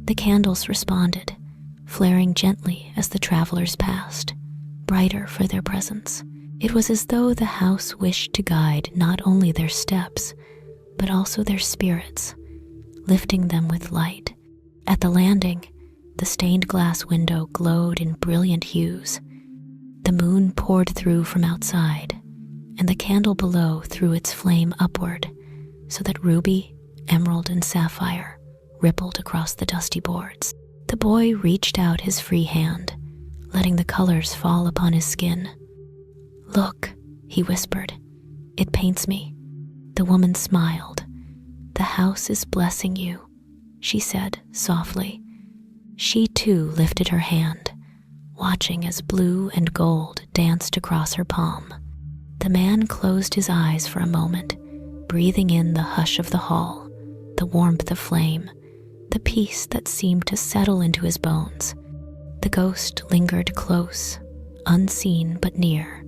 The candles responded, flaring gently as the travelers passed, brighter for their presence. It was as though the house wished to guide not only their steps, but also their spirits, lifting them with light. At the landing, the stained glass window glowed in brilliant hues. The moon poured through from outside, and the candle below threw its flame upward, so that ruby, emerald, and sapphire rippled across the dusty boards. The boy reached out his free hand, letting the colors fall upon his skin. "Look," he whispered, "it paints me." The woman smiled. "The house is blessing you," she said softly. She too lifted her hand, watching as blue and gold danced across her palm. The man closed his eyes for a moment, breathing in the hush of the hall, the warmth of flame, the peace that seemed to settle into his bones. The ghost lingered close, unseen but near,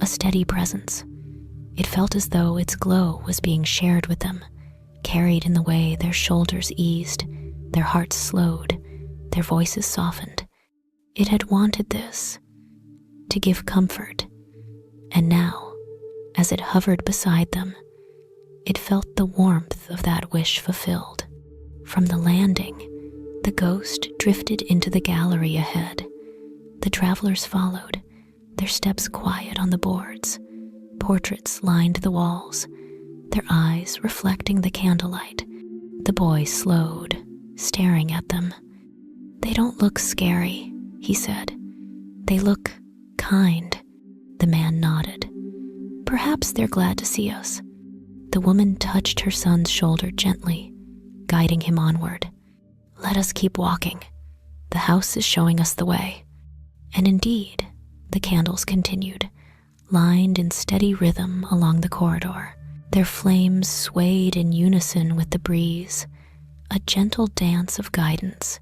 a steady presence. It felt as though its glow was being shared with them, carried in the way their shoulders eased, their hearts slowed, their voices softened. It had wanted this, to give comfort, and now, as it hovered beside them, it felt the warmth of that wish fulfilled. From the landing, the ghost drifted into the gallery ahead. The travelers followed, their steps quiet on the boards. Portraits lined the walls, their eyes reflecting the candlelight. The boy slowed, staring at them. "They don't look scary," he said. "They look kind." The man nodded. "Perhaps they're glad to see us." The woman touched her son's shoulder gently, guiding him onward. Let us keep walking. The house is showing us the way." And indeed, the candles continued, lined in steady rhythm along the corridor. Their flames swayed in unison with the breeze, a gentle dance of guidance.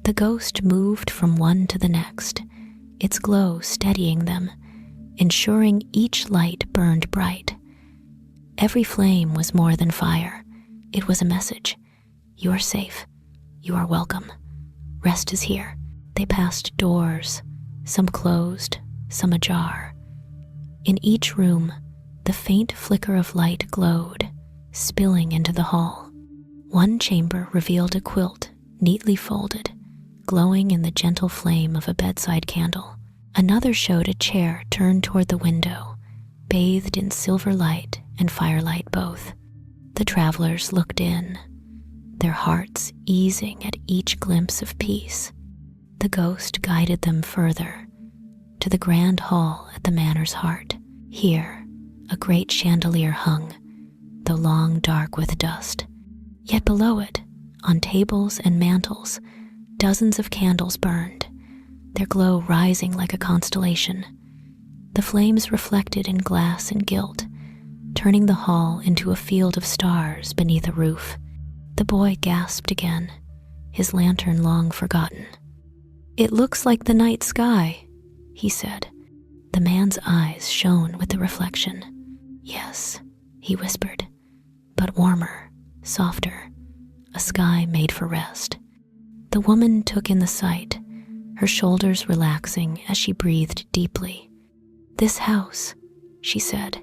The ghost moved from one to the next, its glow steadying them, ensuring each light burned bright. Every flame was more than fire. It was a message. You are safe. You are welcome. Rest is here. They passed doors, some closed, some ajar. In each room, the faint flicker of light glowed, spilling into the hall. One chamber revealed a quilt, neatly folded, glowing in the gentle flame of a bedside candle. Another showed a chair turned toward the window, bathed in silver light and firelight both. The travelers looked in, their hearts easing at each glimpse of peace. The ghost guided them further, to the grand hall at the manor's heart. Here, a great chandelier hung, though long dark with dust. Yet below it, on tables and mantels, dozens of candles burned, their glow rising like a constellation. The flames reflected in glass and gilt, turning the hall into a field of stars beneath a roof. The boy gasped again, his lantern long forgotten. "It looks like the night sky," he said. The man's eyes shone with the reflection. "Yes," he whispered, "but warmer, softer, a sky made for rest." The woman took in the sight, her shoulders relaxing as she breathed deeply. "This house," she said,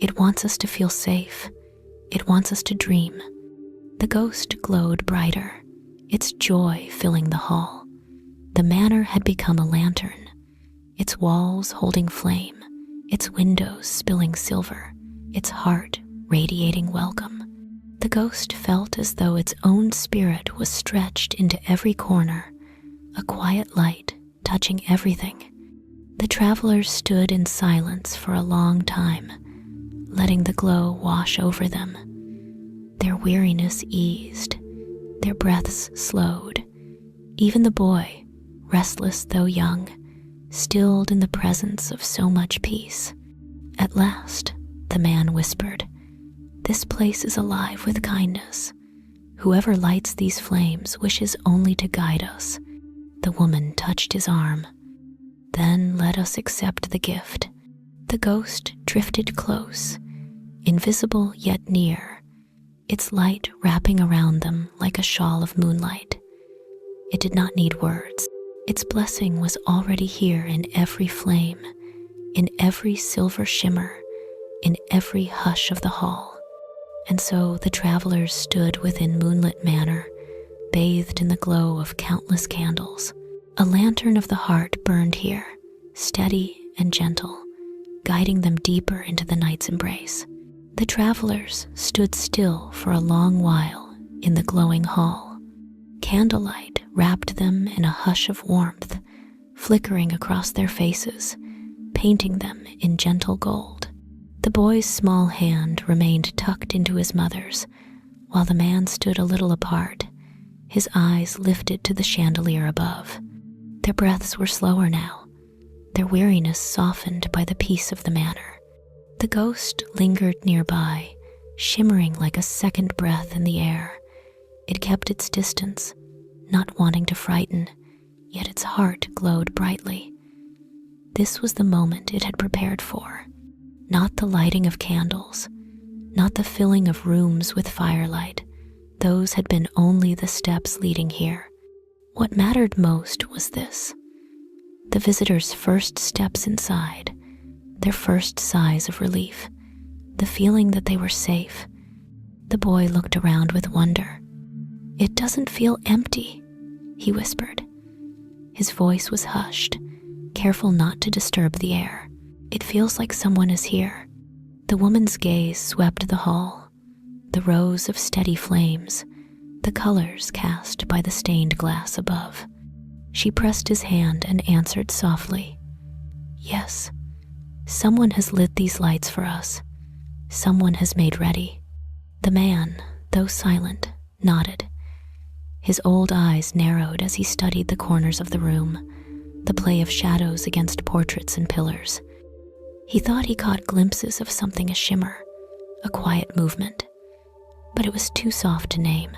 "it wants us to feel safe. It wants us to dream." The ghost glowed brighter, its joy filling the hall. The manor had become a lantern, its walls holding flame, its windows spilling silver, its heart radiating welcome. The ghost felt as though its own spirit was stretched into every corner, a quiet light touching everything. The travelers stood in silence for a long time, letting the glow wash over them. Their weariness eased, their breaths slowed. Even the boy, restless though young, stilled in the presence of so much peace. At last, the man whispered, "This place is alive with kindness. Whoever lights these flames wishes only to guide us." The woman touched his arm. "Then let us accept the gift." The ghost drifted close, invisible yet near, its light wrapping around them like a shawl of moonlight. It did not need words. Its blessing was already here in every flame, in every silver shimmer, in every hush of the hall. And so the travelers stood within Moonlit Manor, bathed in the glow of countless candles. A lantern of the heart burned here, steady and gentle, guiding them deeper into the night's embrace. The travelers stood still for a long while in the glowing hall. Candlelight wrapped them in a hush of warmth, flickering across their faces, painting them in gentle gold. The boy's small hand remained tucked into his mother's, while the man stood a little apart, his eyes lifted to the chandelier above. Their breaths were slower now, their weariness softened by the peace of the manor. The ghost lingered nearby, shimmering like a second breath in the air. It kept its distance, not wanting to frighten, yet its heart glowed brightly. This was the moment it had prepared for. Not the lighting of candles, not the filling of rooms with firelight. Those had been only the steps leading here. What mattered most was this: the visitors' first steps inside, their first sighs of relief, the feeling that they were safe. The boy looked around with wonder. "It doesn't feel empty," he whispered. His voice was hushed, careful not to disturb the air. "It feels like someone is here." The woman's gaze swept the hall, the rows of steady flames, the colors cast by the stained glass above. She pressed his hand and answered softly, "Yes, someone has lit these lights for us. Someone has made ready." The man, though silent, nodded. His old eyes narrowed as he studied the corners of the room, the play of shadows against portraits and pillars. He thought he caught glimpses of something a shimmer, a quiet movement, but it was too soft to name.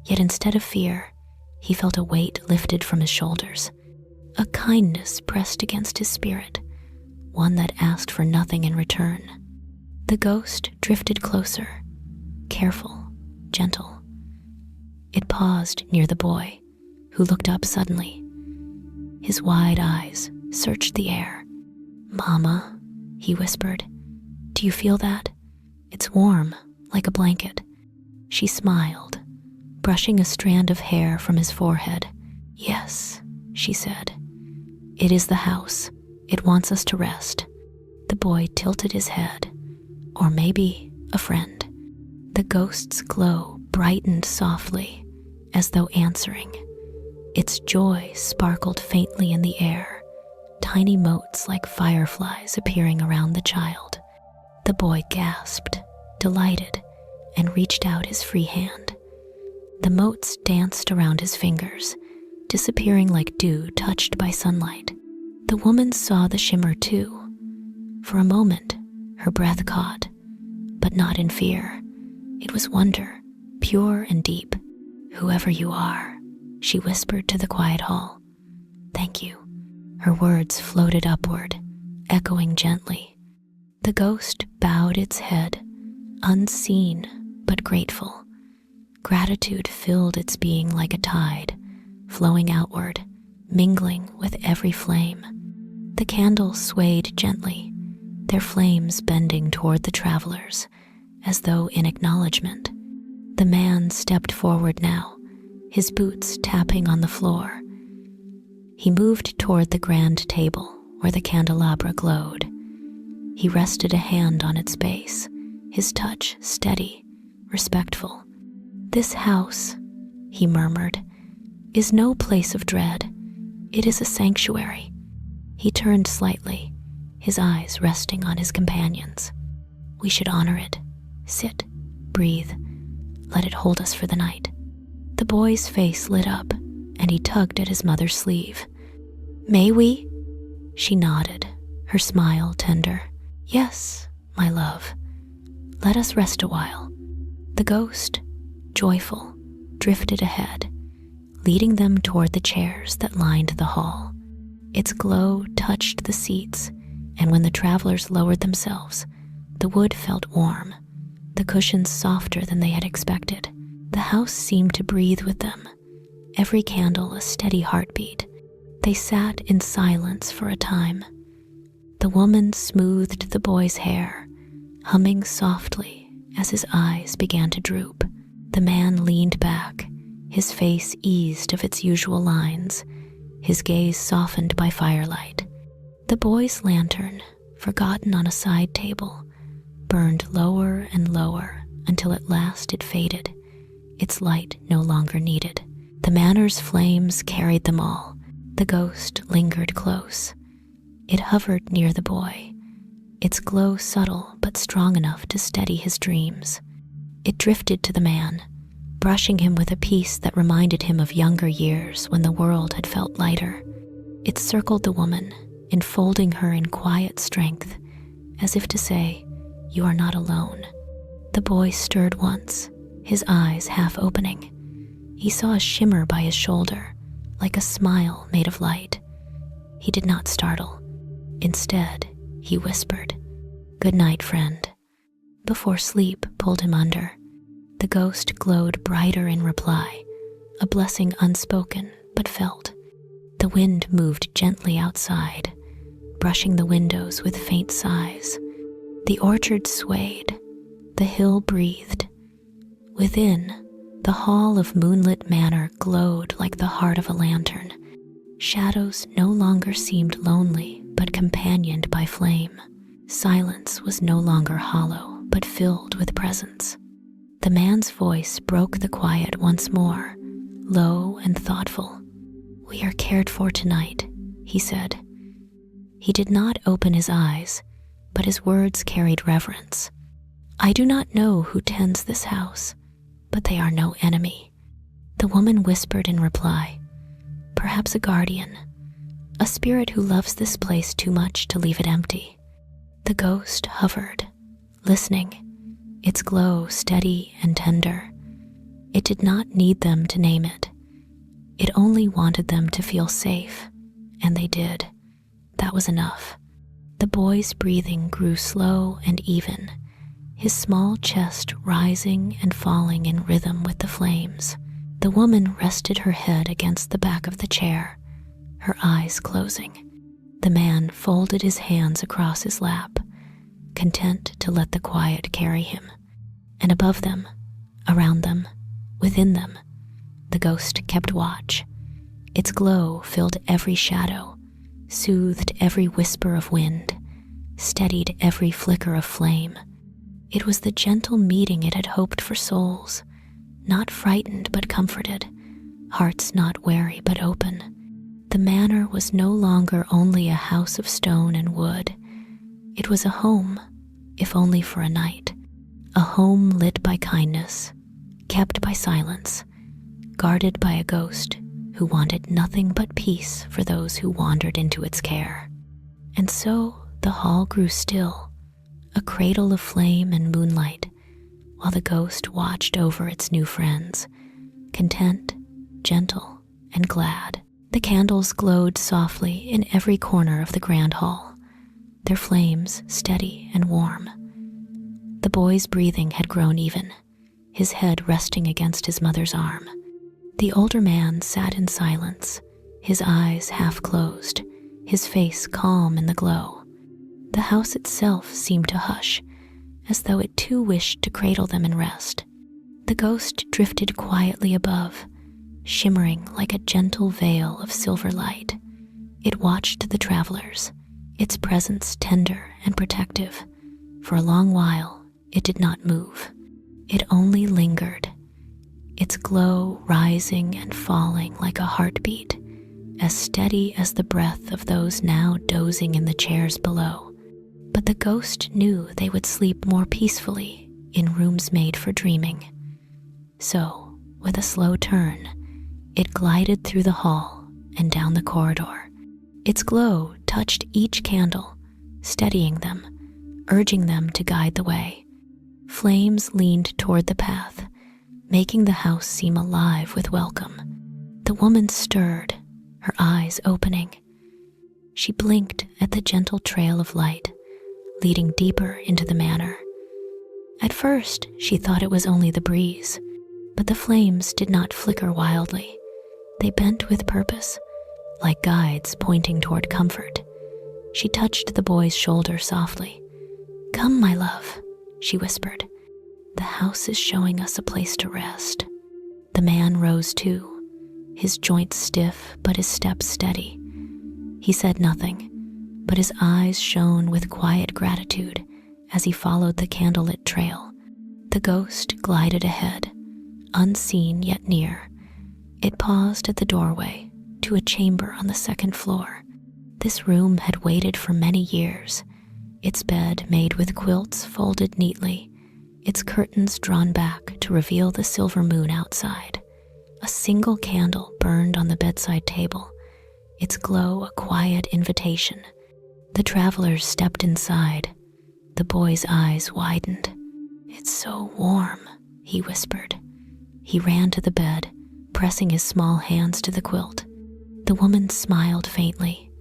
Yet instead of fear, he felt a weight lifted from his shoulders, a kindness pressed against his spirit, one that asked for nothing in return. The ghost drifted closer, careful, gentle. It paused near the boy, who looked up suddenly. His wide eyes searched the air. "Mama," he whispered, "do you feel that? It's warm, like a blanket." She smiled, brushing a strand of hair from his forehead. "Yes," she said. "It is the house. It wants us to rest." The boy tilted his head. Or maybe a friend. The ghost's glow brightened softly, as though answering. Its joy sparkled faintly in the air, tiny motes like fireflies appearing around the child. The boy gasped, delighted, and reached out his free hand. The motes danced around his fingers, disappearing like dew touched by sunlight. The woman saw the shimmer too. For a moment, her breath caught, but not in fear. It was wonder, pure and deep. "Whoever you are," she whispered to the quiet hall. "Thank you." Her words floated upward, echoing gently. The ghost bowed its head, unseen but grateful. Gratitude filled its being like a tide, flowing outward, mingling with every flame. The candles swayed gently, their flames bending toward the travelers, as though in acknowledgement. The man stepped forward now, his boots tapping on the floor. He moved toward the grand table where the candelabra glowed. He rested a hand on its base, his touch steady, respectful. "This house," he murmured, "is no place of dread. It is a sanctuary." He turned slightly, his eyes resting on his companion's. "We should honor it. Sit, breathe, let it hold us for the night." The boy's face lit up, and he tugged at his mother's sleeve. "May we?" She nodded, her smile tender. "Yes, my love. Let us rest a while." The ghost, joyful, drifted ahead, leading them toward the chairs that lined the hall. Its glow touched the seats, and when the travelers lowered themselves, the wood felt warm, the cushions softer than they had expected. The house seemed to breathe with them, every candle a steady heartbeat. They sat in silence for a time. The woman smoothed the boy's hair, humming softly as his eyes began to droop. The man leaned back, his face eased of its usual lines, his gaze softened by firelight. The boy's lantern, forgotten on a side table, burned lower and lower until at last it faded, its light no longer needed. The manor's flames carried them all. The ghost lingered close. It hovered near the boy, its glow subtle but strong enough to steady his dreams. It drifted to the man, brushing him with a peace that reminded him of younger years when the world had felt lighter. It circled the woman, enfolding her in quiet strength, as if to say, "You are not alone." The boy stirred once, his eyes half opening. He saw a shimmer by his shoulder, like a smile made of light. He did not startle. Instead, he whispered, "Good night, friend," before sleep pulled him under. The ghost glowed brighter in reply, a blessing unspoken but felt. The wind moved gently outside, brushing the windows with faint sighs. The orchard swayed, the hill breathed. Within, the hall of Moonlit Manor glowed like the heart of a lantern. Shadows no longer seemed lonely, but companioned by flame. Silence was no longer hollow, but filled with presence. The man's voice broke the quiet once more, low and thoughtful. "We are cared for tonight," he said. He did not open his eyes, but his words carried reverence. "I do not know who tends this house, but they are no enemy. The woman whispered in reply, "Perhaps a guardian, a spirit who loves this place too much to leave it empty." The ghost hovered, listening, its glow steady and tender. It did not need them to name it. It only wanted them to feel safe, and they did. That was enough. The boy's breathing grew slow and even, his small chest rising and falling in rhythm with the flames. The woman rested her head against the back of the chair, her eyes closing. The man folded his hands across his lap, content to let the quiet carry him. And above them, around them, within them, the ghost kept watch. Its glow filled every shadow, soothed every whisper of wind, steadied every flicker of flame. It was the gentle meeting it had hoped for souls, not frightened but comforted, hearts not wary but open. The manor was no longer only a house of stone and wood. It was a home, if only for a night. A home lit by kindness, kept by silence, guarded by a ghost who wanted nothing but peace for those who wandered into its care. And so the hall grew still, a cradle of flame and moonlight, while the ghost watched over its new friends, content, gentle, and glad. The candles glowed softly in every corner of the grand hall, their flames steady and warm. The boy's breathing had grown even, his head resting against his mother's arm. The older man sat in silence, his eyes half closed, his face calm in the glow. The house itself seemed to hush, as though it too wished to cradle them in rest. The ghost drifted quietly above, shimmering like a gentle veil of silver light. It watched the travelers, its presence tender and protective. For a long while, it did not move. It only lingered, its glow rising and falling like a heartbeat, as steady as the breath of those now dozing in the chairs below. But the ghost knew they would sleep more peacefully in rooms made for dreaming. So, with a slow turn, it glided through the hall and down the corridor. Its glow touched each candle, steadying them, urging them to guide the way. Flames leaned toward the path, making the house seem alive with welcome. The woman stirred, her eyes opening. She blinked at the gentle trail of light, leading deeper into the manor. At first, she thought it was only the breeze, but the flames did not flicker wildly. They bent with purpose, like guides pointing toward comfort. She touched the boy's shoulder softly. "Come, my love," she whispered. "The house is showing us a place to rest." The man rose too, his joints stiff but his steps steady. He said nothing, but his eyes shone with quiet gratitude as he followed the candlelit trail. The ghost glided ahead, unseen yet near. It paused at the doorway to a chamber on the second floor. This room had waited for many years, its bed made with quilts folded neatly, its curtains drawn back to reveal the silver moon outside. A single candle burned on the bedside table, its glow a quiet invitation. The travelers stepped inside. The boy's eyes widened. "It's so warm," he whispered. He ran to the bed, pressing his small hands to the quilt. The woman smiled faintly,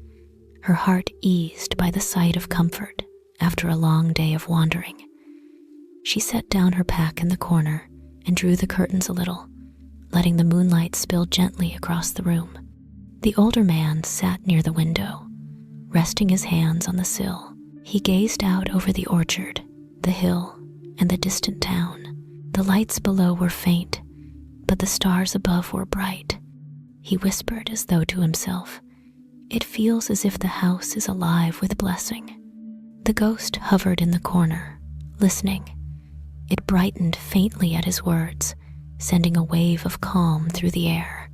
her heart eased by the sight of comfort after a long day of wandering. She set down her pack in the corner and drew the curtains a little, letting the moonlight spill gently across the room. The older man sat near the window, resting his hands on the sill. He gazed out over the orchard, the hill, and the distant town. The lights below were faint, but the stars above were bright. He whispered as though to himself, "It feels as if the house is alive with blessing." The ghost hovered in the corner, listening. It brightened faintly at his words, sending a wave of calm through the air.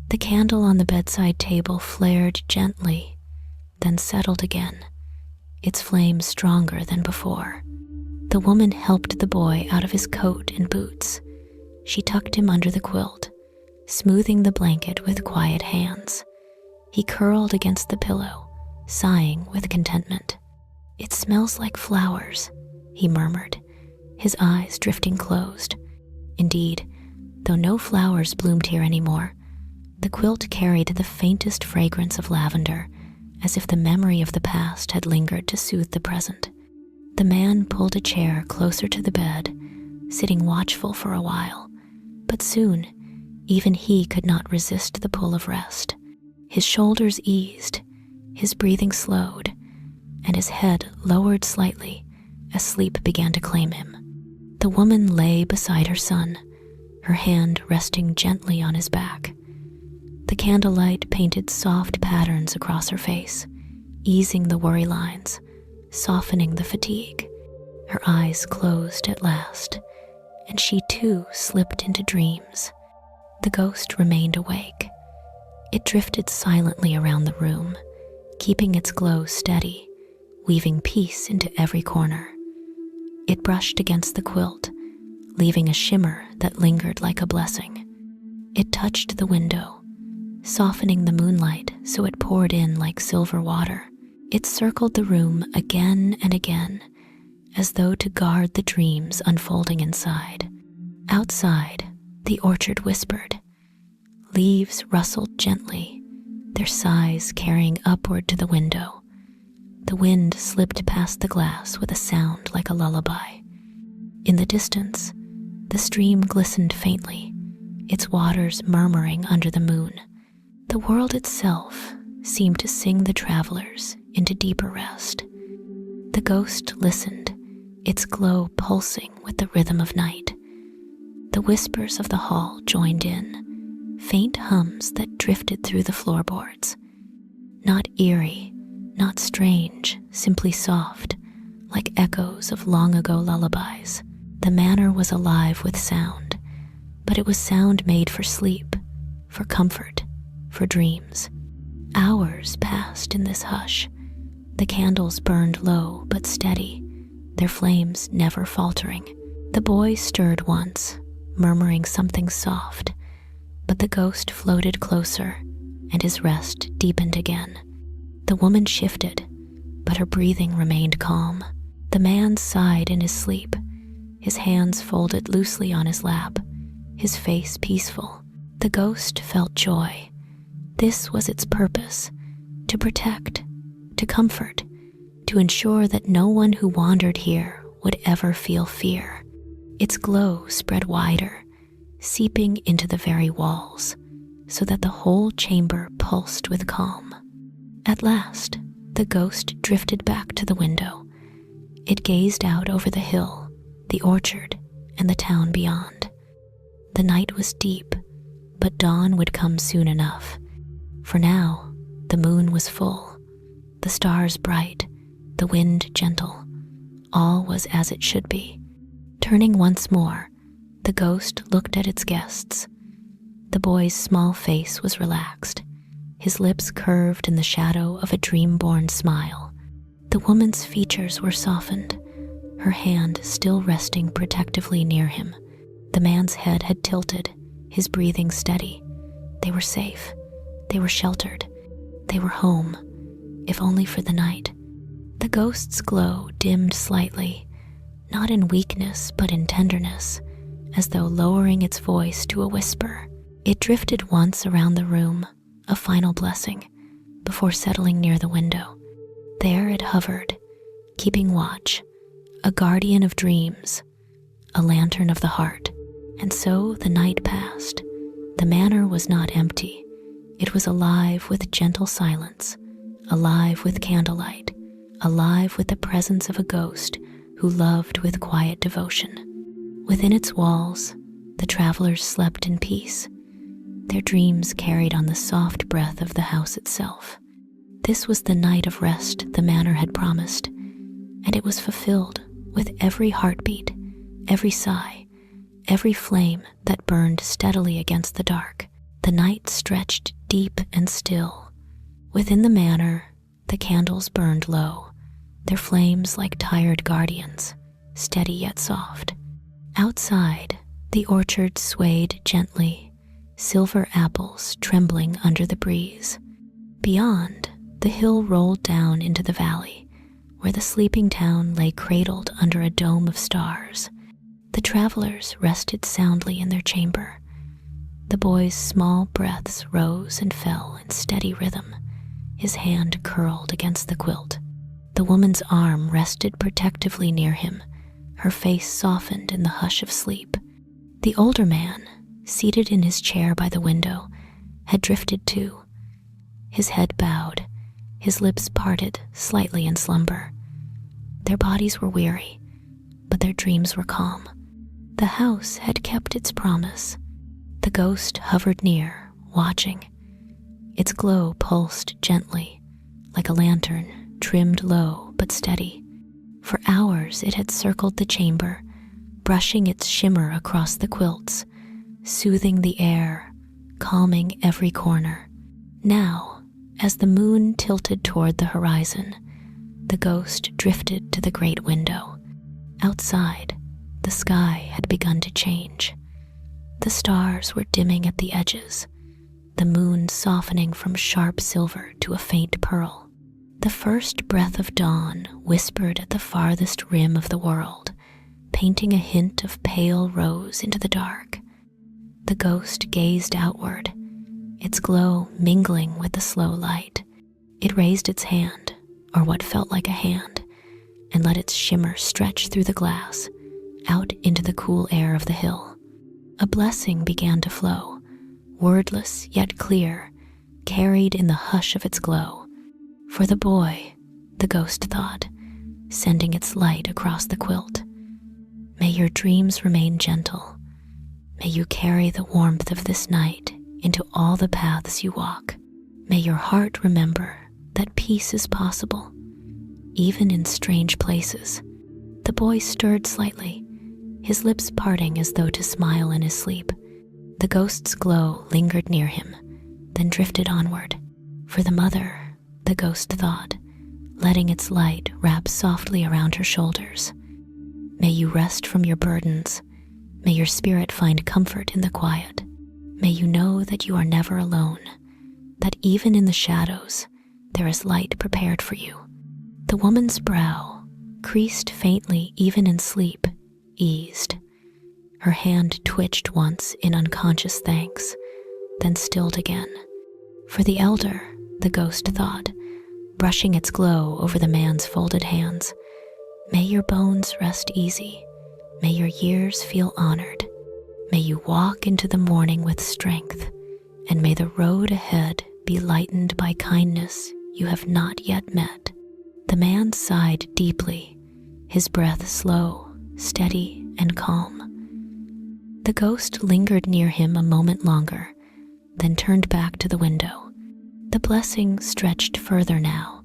The candle on the bedside table flared gently, then settled again, its flame stronger than before. The woman helped the boy out of his coat and boots. She tucked him under the quilt, smoothing the blanket with quiet hands. He curled against the pillow, sighing with contentment. "It smells like flowers," he murmured, his eyes drifting closed. Indeed, though no flowers bloomed here anymore, the quilt carried the faintest fragrance of lavender, as if the memory of the past had lingered to soothe the present. The man pulled a chair closer to the bed, sitting watchful for a while, but soon even he could not resist the pull of rest. His shoulders eased, his breathing slowed, and his head lowered slightly as sleep began to claim him. The woman lay beside her son, her hand resting gently on his back. The candlelight painted soft patterns across her face, easing the worry lines, softening the fatigue. Her eyes closed at last, and she too slipped into dreams. The ghost remained awake. It drifted silently around the room, keeping its glow steady, weaving peace into every corner. It brushed against the quilt, leaving a shimmer that lingered like a blessing. It touched the window, softening the moonlight so it poured in like silver water. It circled the room again and again, as though to guard the dreams unfolding inside. Outside, the orchard whispered. Leaves rustled gently, their sighs carrying upward to the window. The wind slipped past the glass with a sound like a lullaby. In the distance, the stream glistened faintly, its waters murmuring under the moon. The world itself seemed to sing the travelers into deeper rest. The ghost listened, its glow pulsing with the rhythm of night. The whispers of the hall joined in, faint hums that drifted through the floorboards. Not eerie, not strange, simply soft, like echoes of long-ago lullabies. The manor was alive with sound, but it was sound made for sleep, for comfort, for dreams. Hours passed in this hush. The candles burned low but steady, their flames never faltering. The boy stirred once, murmuring something soft, but the ghost floated closer, and his rest deepened again. The woman shifted, but her breathing remained calm. The man sighed in his sleep, his hands folded loosely on his lap, his face peaceful. The ghost felt joy. This was its purpose, to protect, to comfort, to ensure that no one who wandered here would ever feel fear. Its glow spread wider, seeping into the very walls, so that the whole chamber pulsed with calm. At last, the ghost drifted back to the window. It gazed out over the hill, the orchard, and the town beyond. The night was deep, but dawn would come soon enough. For now, the moon was full, the stars bright, the wind gentle. All was as it should be. Turning once more, the ghost looked at its guests. The boy's small face was relaxed, his lips curved in the shadow of a dream-born smile. The woman's features were softened, her hand still resting protectively near him. The man's head had tilted, his breathing steady. They were safe. They were sheltered. They were home, if only for the night. The ghost's glow dimmed slightly, not in weakness but in tenderness, as though lowering its voice to a whisper. It drifted once around the room, a final blessing, before settling near the window. There it hovered, keeping watch, a guardian of dreams, a lantern of the heart. And so the night passed. The manor was not empty. It was alive with gentle silence, alive with candlelight, alive with the presence of a ghost who loved with quiet devotion. Within its walls, the travelers slept in peace, their dreams carried on the soft breath of the house itself. This was the night of rest the manor had promised, and it was fulfilled with every heartbeat, every sigh, every flame that burned steadily against the dark. The night stretched deep and still. Within the manor, the candles burned low, their flames like tired guardians, steady yet soft. Outside, the orchard swayed gently, silver apples trembling under the breeze. Beyond, the hill rolled down into the valley, where the sleeping town lay cradled under a dome of stars. The travelers rested soundly in their chamber. The boy's small breaths rose and fell in steady rhythm, his hand curled against the quilt. The woman's arm rested protectively near him, her face softened in the hush of sleep. The older man, seated in his chair by the window, had drifted too, his head bowed, his lips parted slightly in slumber. Their bodies were weary, but their dreams were calm. The house had kept its promise. The ghost hovered near, watching. Its glow pulsed gently, like a lantern, trimmed low but steady. For hours it had circled the chamber, brushing its shimmer across the quilts, soothing the air, calming every corner. Now, as the moon tilted toward the horizon, the ghost drifted to the great window. Outside, the sky had begun to change. The stars were dimming at the edges, the moon softening from sharp silver to a faint pearl. The first breath of dawn whispered at the farthest rim of the world, painting a hint of pale rose into the dark. The ghost gazed outward, its glow mingling with the slow light. It raised its hand, or what felt like a hand, and let its shimmer stretch through the glass, out into the cool air of the hill. A blessing began to flow, wordless yet clear, carried in the hush of its glow. For the boy, the ghost thought, sending its light across the quilt. May your dreams remain gentle. May you carry the warmth of this night into all the paths you walk. May your heart remember that peace is possible, even in strange places. The boy stirred slightly, his lips parting as though to smile in his sleep. The ghost's glow lingered near him, then drifted onward. For the mother, the ghost thought, letting its light wrap softly around her shoulders. May you rest from your burdens. May your spirit find comfort in the quiet. May you know that you are never alone, that even in the shadows, there is light prepared for you. The woman's brow, creased faintly even in sleep, eased. Her hand twitched once in unconscious thanks, then stilled again. For the elder, the ghost thought, brushing its glow over the man's folded hands, may your bones rest easy. May your years feel honored. May you walk into the morning with strength, and may the road ahead be lightened by kindness you have not yet met. The man sighed deeply, his breath slow, steady, and calm. The ghost lingered near him a moment longer, then turned back to the window. The blessing stretched further now,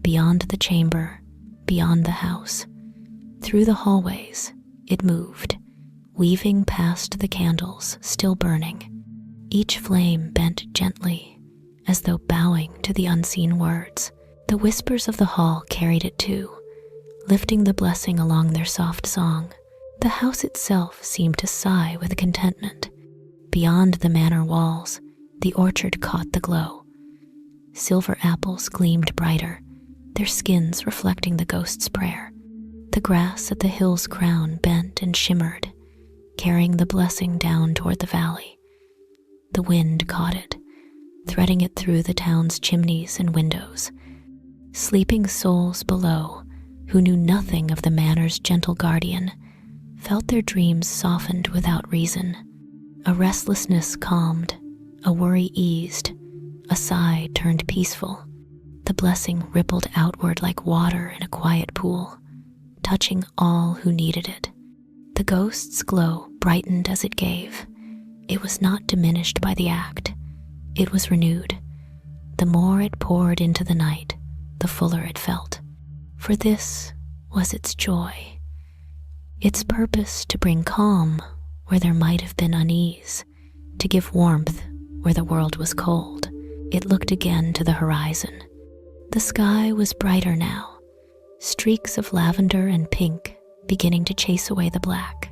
beyond the chamber, beyond the house. Through the hallways, it moved, weaving past the candles still burning. Each flame bent gently, as though bowing to the unseen words. The whispers of the hall carried it too, lifting the blessing along their soft song. The house itself seemed to sigh with contentment. Beyond the manor walls, the orchard caught the glow. Silver apples gleamed brighter, their skins reflecting the ghost's prayer. The grass at the hill's crown bent and shimmered, carrying the blessing down toward the valley. The wind caught it, threading it through the town's chimneys and windows. Sleeping souls below, who knew nothing of the manor's gentle guardian, felt their dreams softened without reason. A restlessness calmed, a worry eased, a sigh turned peaceful. The blessing rippled outward like water in a quiet pool, touching all who needed it. The ghost's glow brightened as it gave. It was not diminished by the act. It was renewed. The more it poured into the night, the fuller it felt. For this was its joy. Its purpose to bring calm where there might have been unease, to give warmth where the world was cold. It looked again to the horizon. The sky was brighter now, streaks of lavender and pink beginning to chase away the black.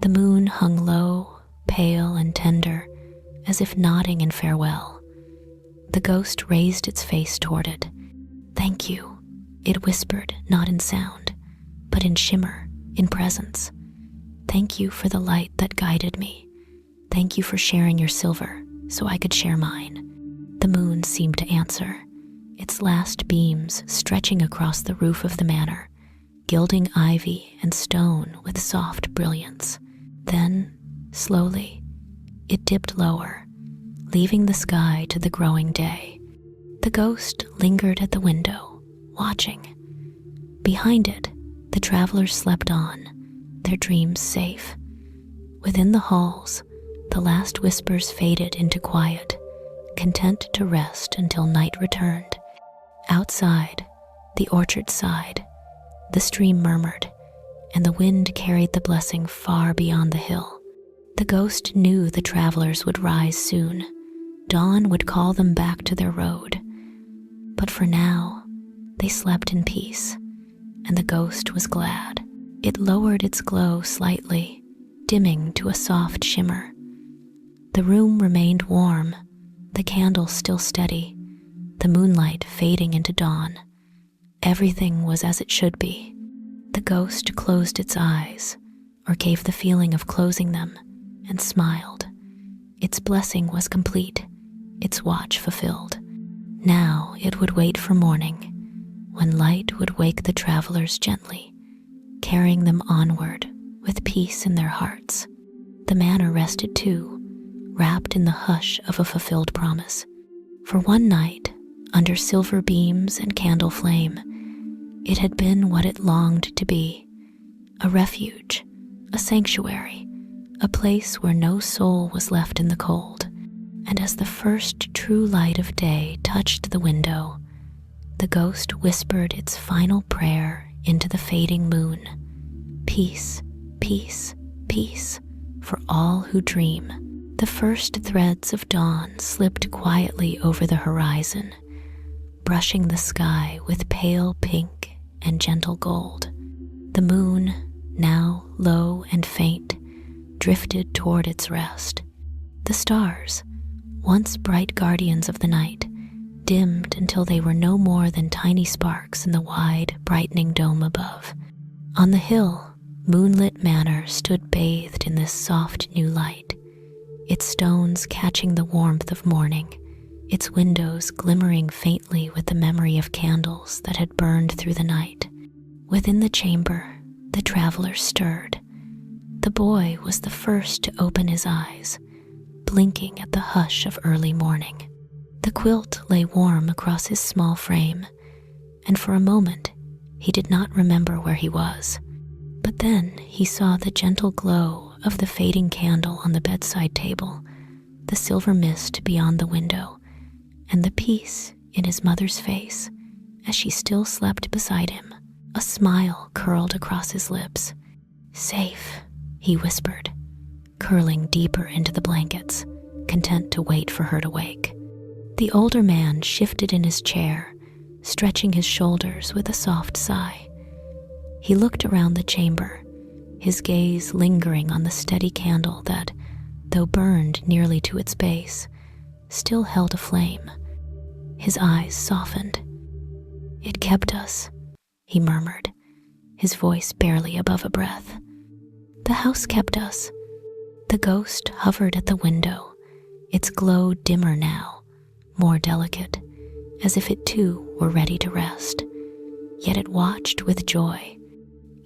The moon hung low, pale and tender, as if nodding in farewell. The ghost raised its face toward it. "Thank you," it whispered, not in sound, but in shimmer, in presence. "Thank you for the light that guided me. Thank you for sharing your silver so I could share mine." The moon seemed to answer, its last beams stretching across the roof of the manor, gilding ivy and stone with soft brilliance. Then, slowly, it dipped lower, leaving the sky to the growing day. The ghost lingered at the window, watching. Behind it, the travelers slept on, their dreams safe. Within the halls, the last whispers faded into quiet, content to rest until night returned. Outside, the orchard sighed, the stream murmured, and the wind carried the blessing far beyond the hill. The ghost knew the travelers would rise soon. Dawn would call them back to their road. But for now, they slept in peace, and the ghost was glad. It lowered its glow slightly, dimming to a soft shimmer. The room remained warm, the candle still steady, the moonlight fading into dawn. Everything was as it should be. The ghost closed its eyes, or gave the feeling of closing them, and smiled. Its blessing was complete, its watch fulfilled. Now it would wait for morning, when light would wake the travelers gently, carrying them onward with peace in their hearts. The manor rested too, wrapped in the hush of a fulfilled promise. For one night, under silver beams and candle flame, it had been what it longed to be: a refuge, a sanctuary, a place where no soul was left in the cold. And as the first true light of day touched the window, the ghost whispered its final prayer into the fading moon: "Peace, peace, peace for all who dream." The first threads of dawn slipped quietly over the horizon, brushing the sky with pale pink and gentle gold. The moon, now low and faint, drifted toward its rest. The stars, once bright guardians of the night, dimmed until they were no more than tiny sparks in the wide, brightening dome above. On the hill, Moonlit Manor stood bathed in this soft new light, its stones catching the warmth of morning, its windows glimmering faintly with the memory of candles that had burned through the night. Within the chamber, the travelers stirred. The boy was the first to open his eyes, blinking at the hush of early morning. The quilt lay warm across his small frame, and for a moment he did not remember where he was. But then he saw the gentle glow of the fading candle on the bedside table, the silver mist beyond the window, and the peace in his mother's face as she still slept beside him. A smile curled across his lips. "Safe," he whispered, curling deeper into the blankets, content to wait for her to wake. The older man shifted in his chair, stretching his shoulders with a soft sigh. He looked around the chamber, his gaze lingering on the steady candle that, though burned nearly to its base, still held a flame. His eyes softened. "It kept us," he murmured, his voice barely above a breath. "The house kept us." The ghost hovered at the window, its glow dimmer now, more delicate, as if it too were ready to rest. Yet it watched with joy.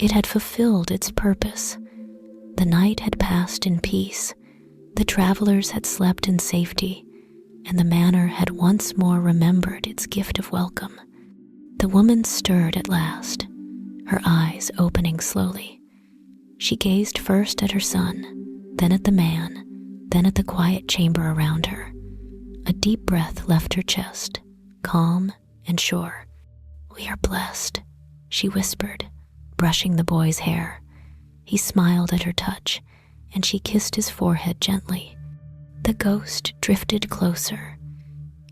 It had fulfilled its purpose. The night had passed in peace, the travelers had slept in safety, and the manor had once more remembered its gift of welcome. The woman stirred at last, her eyes opening slowly. She gazed first at her son, then at the man, then at the quiet chamber around her. A deep breath left her chest, calm and sure. "We are blessed," she whispered, brushing the boy's hair. He smiled at her touch, and she kissed his forehead gently. The ghost drifted closer,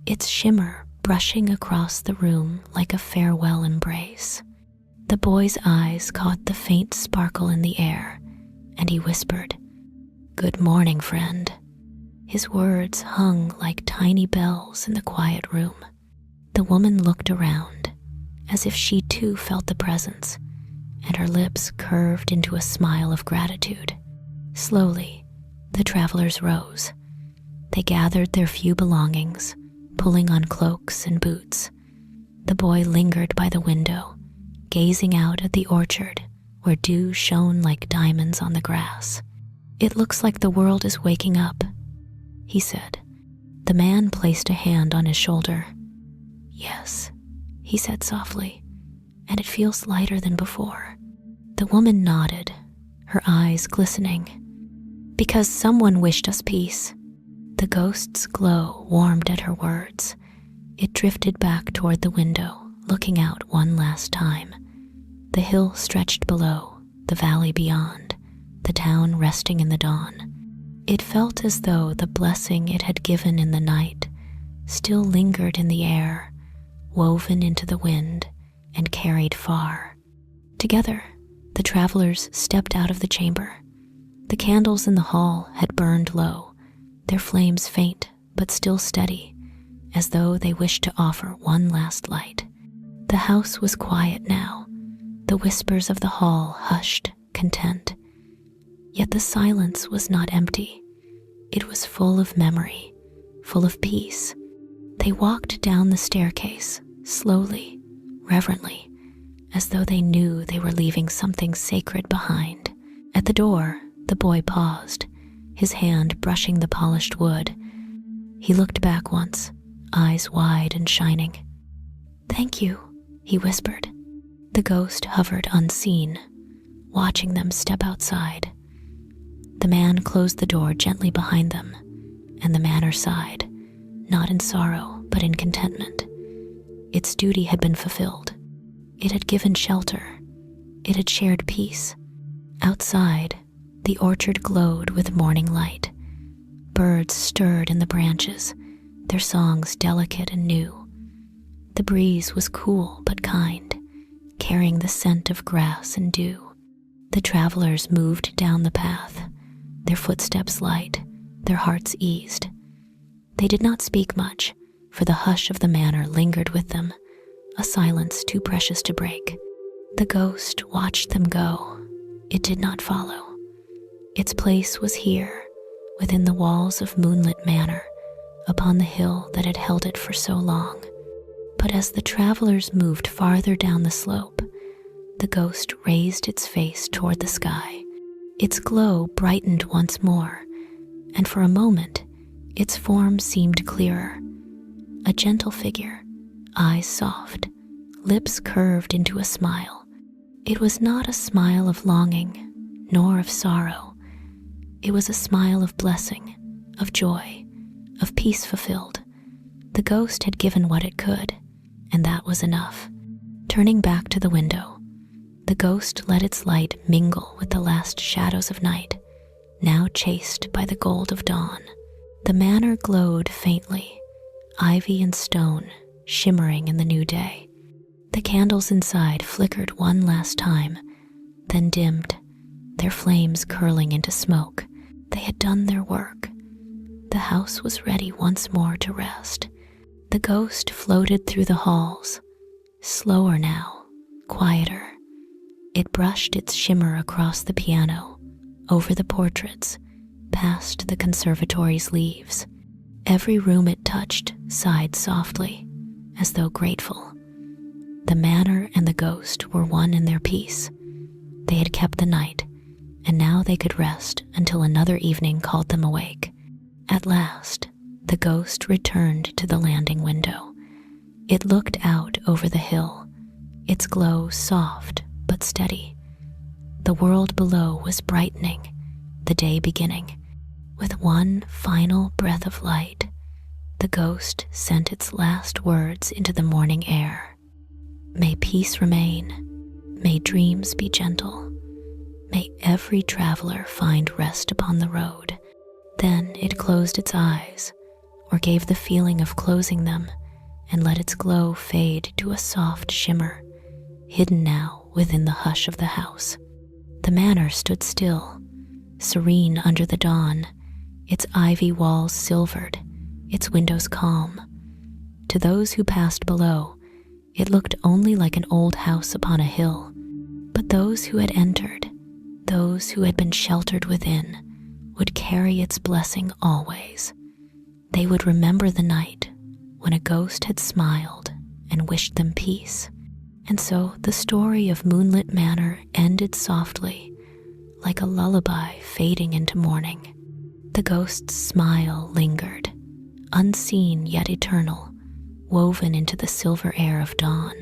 its shimmer brushing across the room like a farewell embrace. The boy's eyes caught the faint sparkle in the air, and he whispered, "Good morning, friend." His words hung like tiny bells in the quiet room. The woman looked around, as if she too felt the presence, and her lips curved into a smile of gratitude. Slowly, the travelers rose. They gathered their few belongings, pulling on cloaks and boots. The boy lingered by the window, gazing out at the orchard where dew shone like diamonds on the grass. "It looks like the world is waking up," he said. The man placed a hand on his shoulder. "Yes," he said softly, "and it feels lighter than before." The woman nodded, her eyes glistening. "Because someone wished us peace." The ghost's glow warmed at her words. It drifted back toward the window, looking out one last time. The hill stretched below, the valley beyond, the town resting in the dawn. It felt as though the blessing it had given in the night still lingered in the air, woven into the wind and carried far. Together, the travelers stepped out of the chamber. The candles in the hall had burned low, their flames faint but still steady, as though they wished to offer one last light. The house was quiet now, the whispers of the hall hushed, content. Yet the silence was not empty. It was full of memory, full of peace. They walked down the staircase, slowly, reverently, as though they knew they were leaving something sacred behind. At the door, the boy paused, his hand brushing the polished wood. He looked back once, eyes wide and shining. "Thank you," he whispered. The ghost hovered unseen, watching them step outside. The man closed the door gently behind them, and the manor sighed, not in sorrow, but in contentment. Its duty had been fulfilled. It had given shelter. It had shared peace. Outside, the orchard glowed with morning light. Birds stirred in the branches, their songs delicate and new. The breeze was cool but kind, carrying the scent of grass and dew. The travelers moved down the path, their footsteps light, their hearts eased. They did not speak much, for the hush of the manor lingered with them, a silence too precious to break. The ghost watched them go. It did not follow. Its place was here, within the walls of Moonlit Manor, upon the hill that had held it for so long. But as the travelers moved farther down the slope, the ghost raised its face toward the sky. Its glow brightened once more, and for a moment, its form seemed clearer. A gentle figure, eyes soft, lips curved into a smile. It was not a smile of longing, nor of sorrow. It was a smile of blessing, of joy, of peace fulfilled. The ghost had given what it could, and that was enough. Turning back to the window, the ghost let its light mingle with the last shadows of night, now chased by the gold of dawn. The manor glowed faintly, ivy and stone shimmering in the new day. The candles inside flickered one last time, then dimmed, their flames curling into smoke. They had done their work. The house was ready once more to rest. The ghost floated through the halls, slower now, quieter. It brushed its shimmer across the piano, over the portraits, past the conservatory's leaves. Every room it touched sighed softly, as though grateful. The manor and the ghost were one in their peace. They had kept the night, and now they could rest until another evening called them awake. At last, the ghost returned to the landing window. It looked out over the hill, its glow soft but steady. The world below was brightening, the day beginning. With one final breath of light, the ghost sent its last words into the morning air. May peace remain, may dreams be gentle, may every traveler find rest upon the road. Then it closed its eyes, or gave the feeling of closing them, and let its glow fade to a soft shimmer, hidden now within the hush of the house. The manor stood still, serene under the dawn, its ivy walls silvered, its windows calm. To those who passed below, it looked only like an old house upon a hill. But those who had entered, those who had been sheltered within, would carry its blessing always. They would remember the night when a ghost had smiled and wished them peace. And so the story of Moonlit Manor ended softly, like a lullaby fading into morning. The ghost's smile lingered, unseen yet eternal, woven into the silver air of dawn.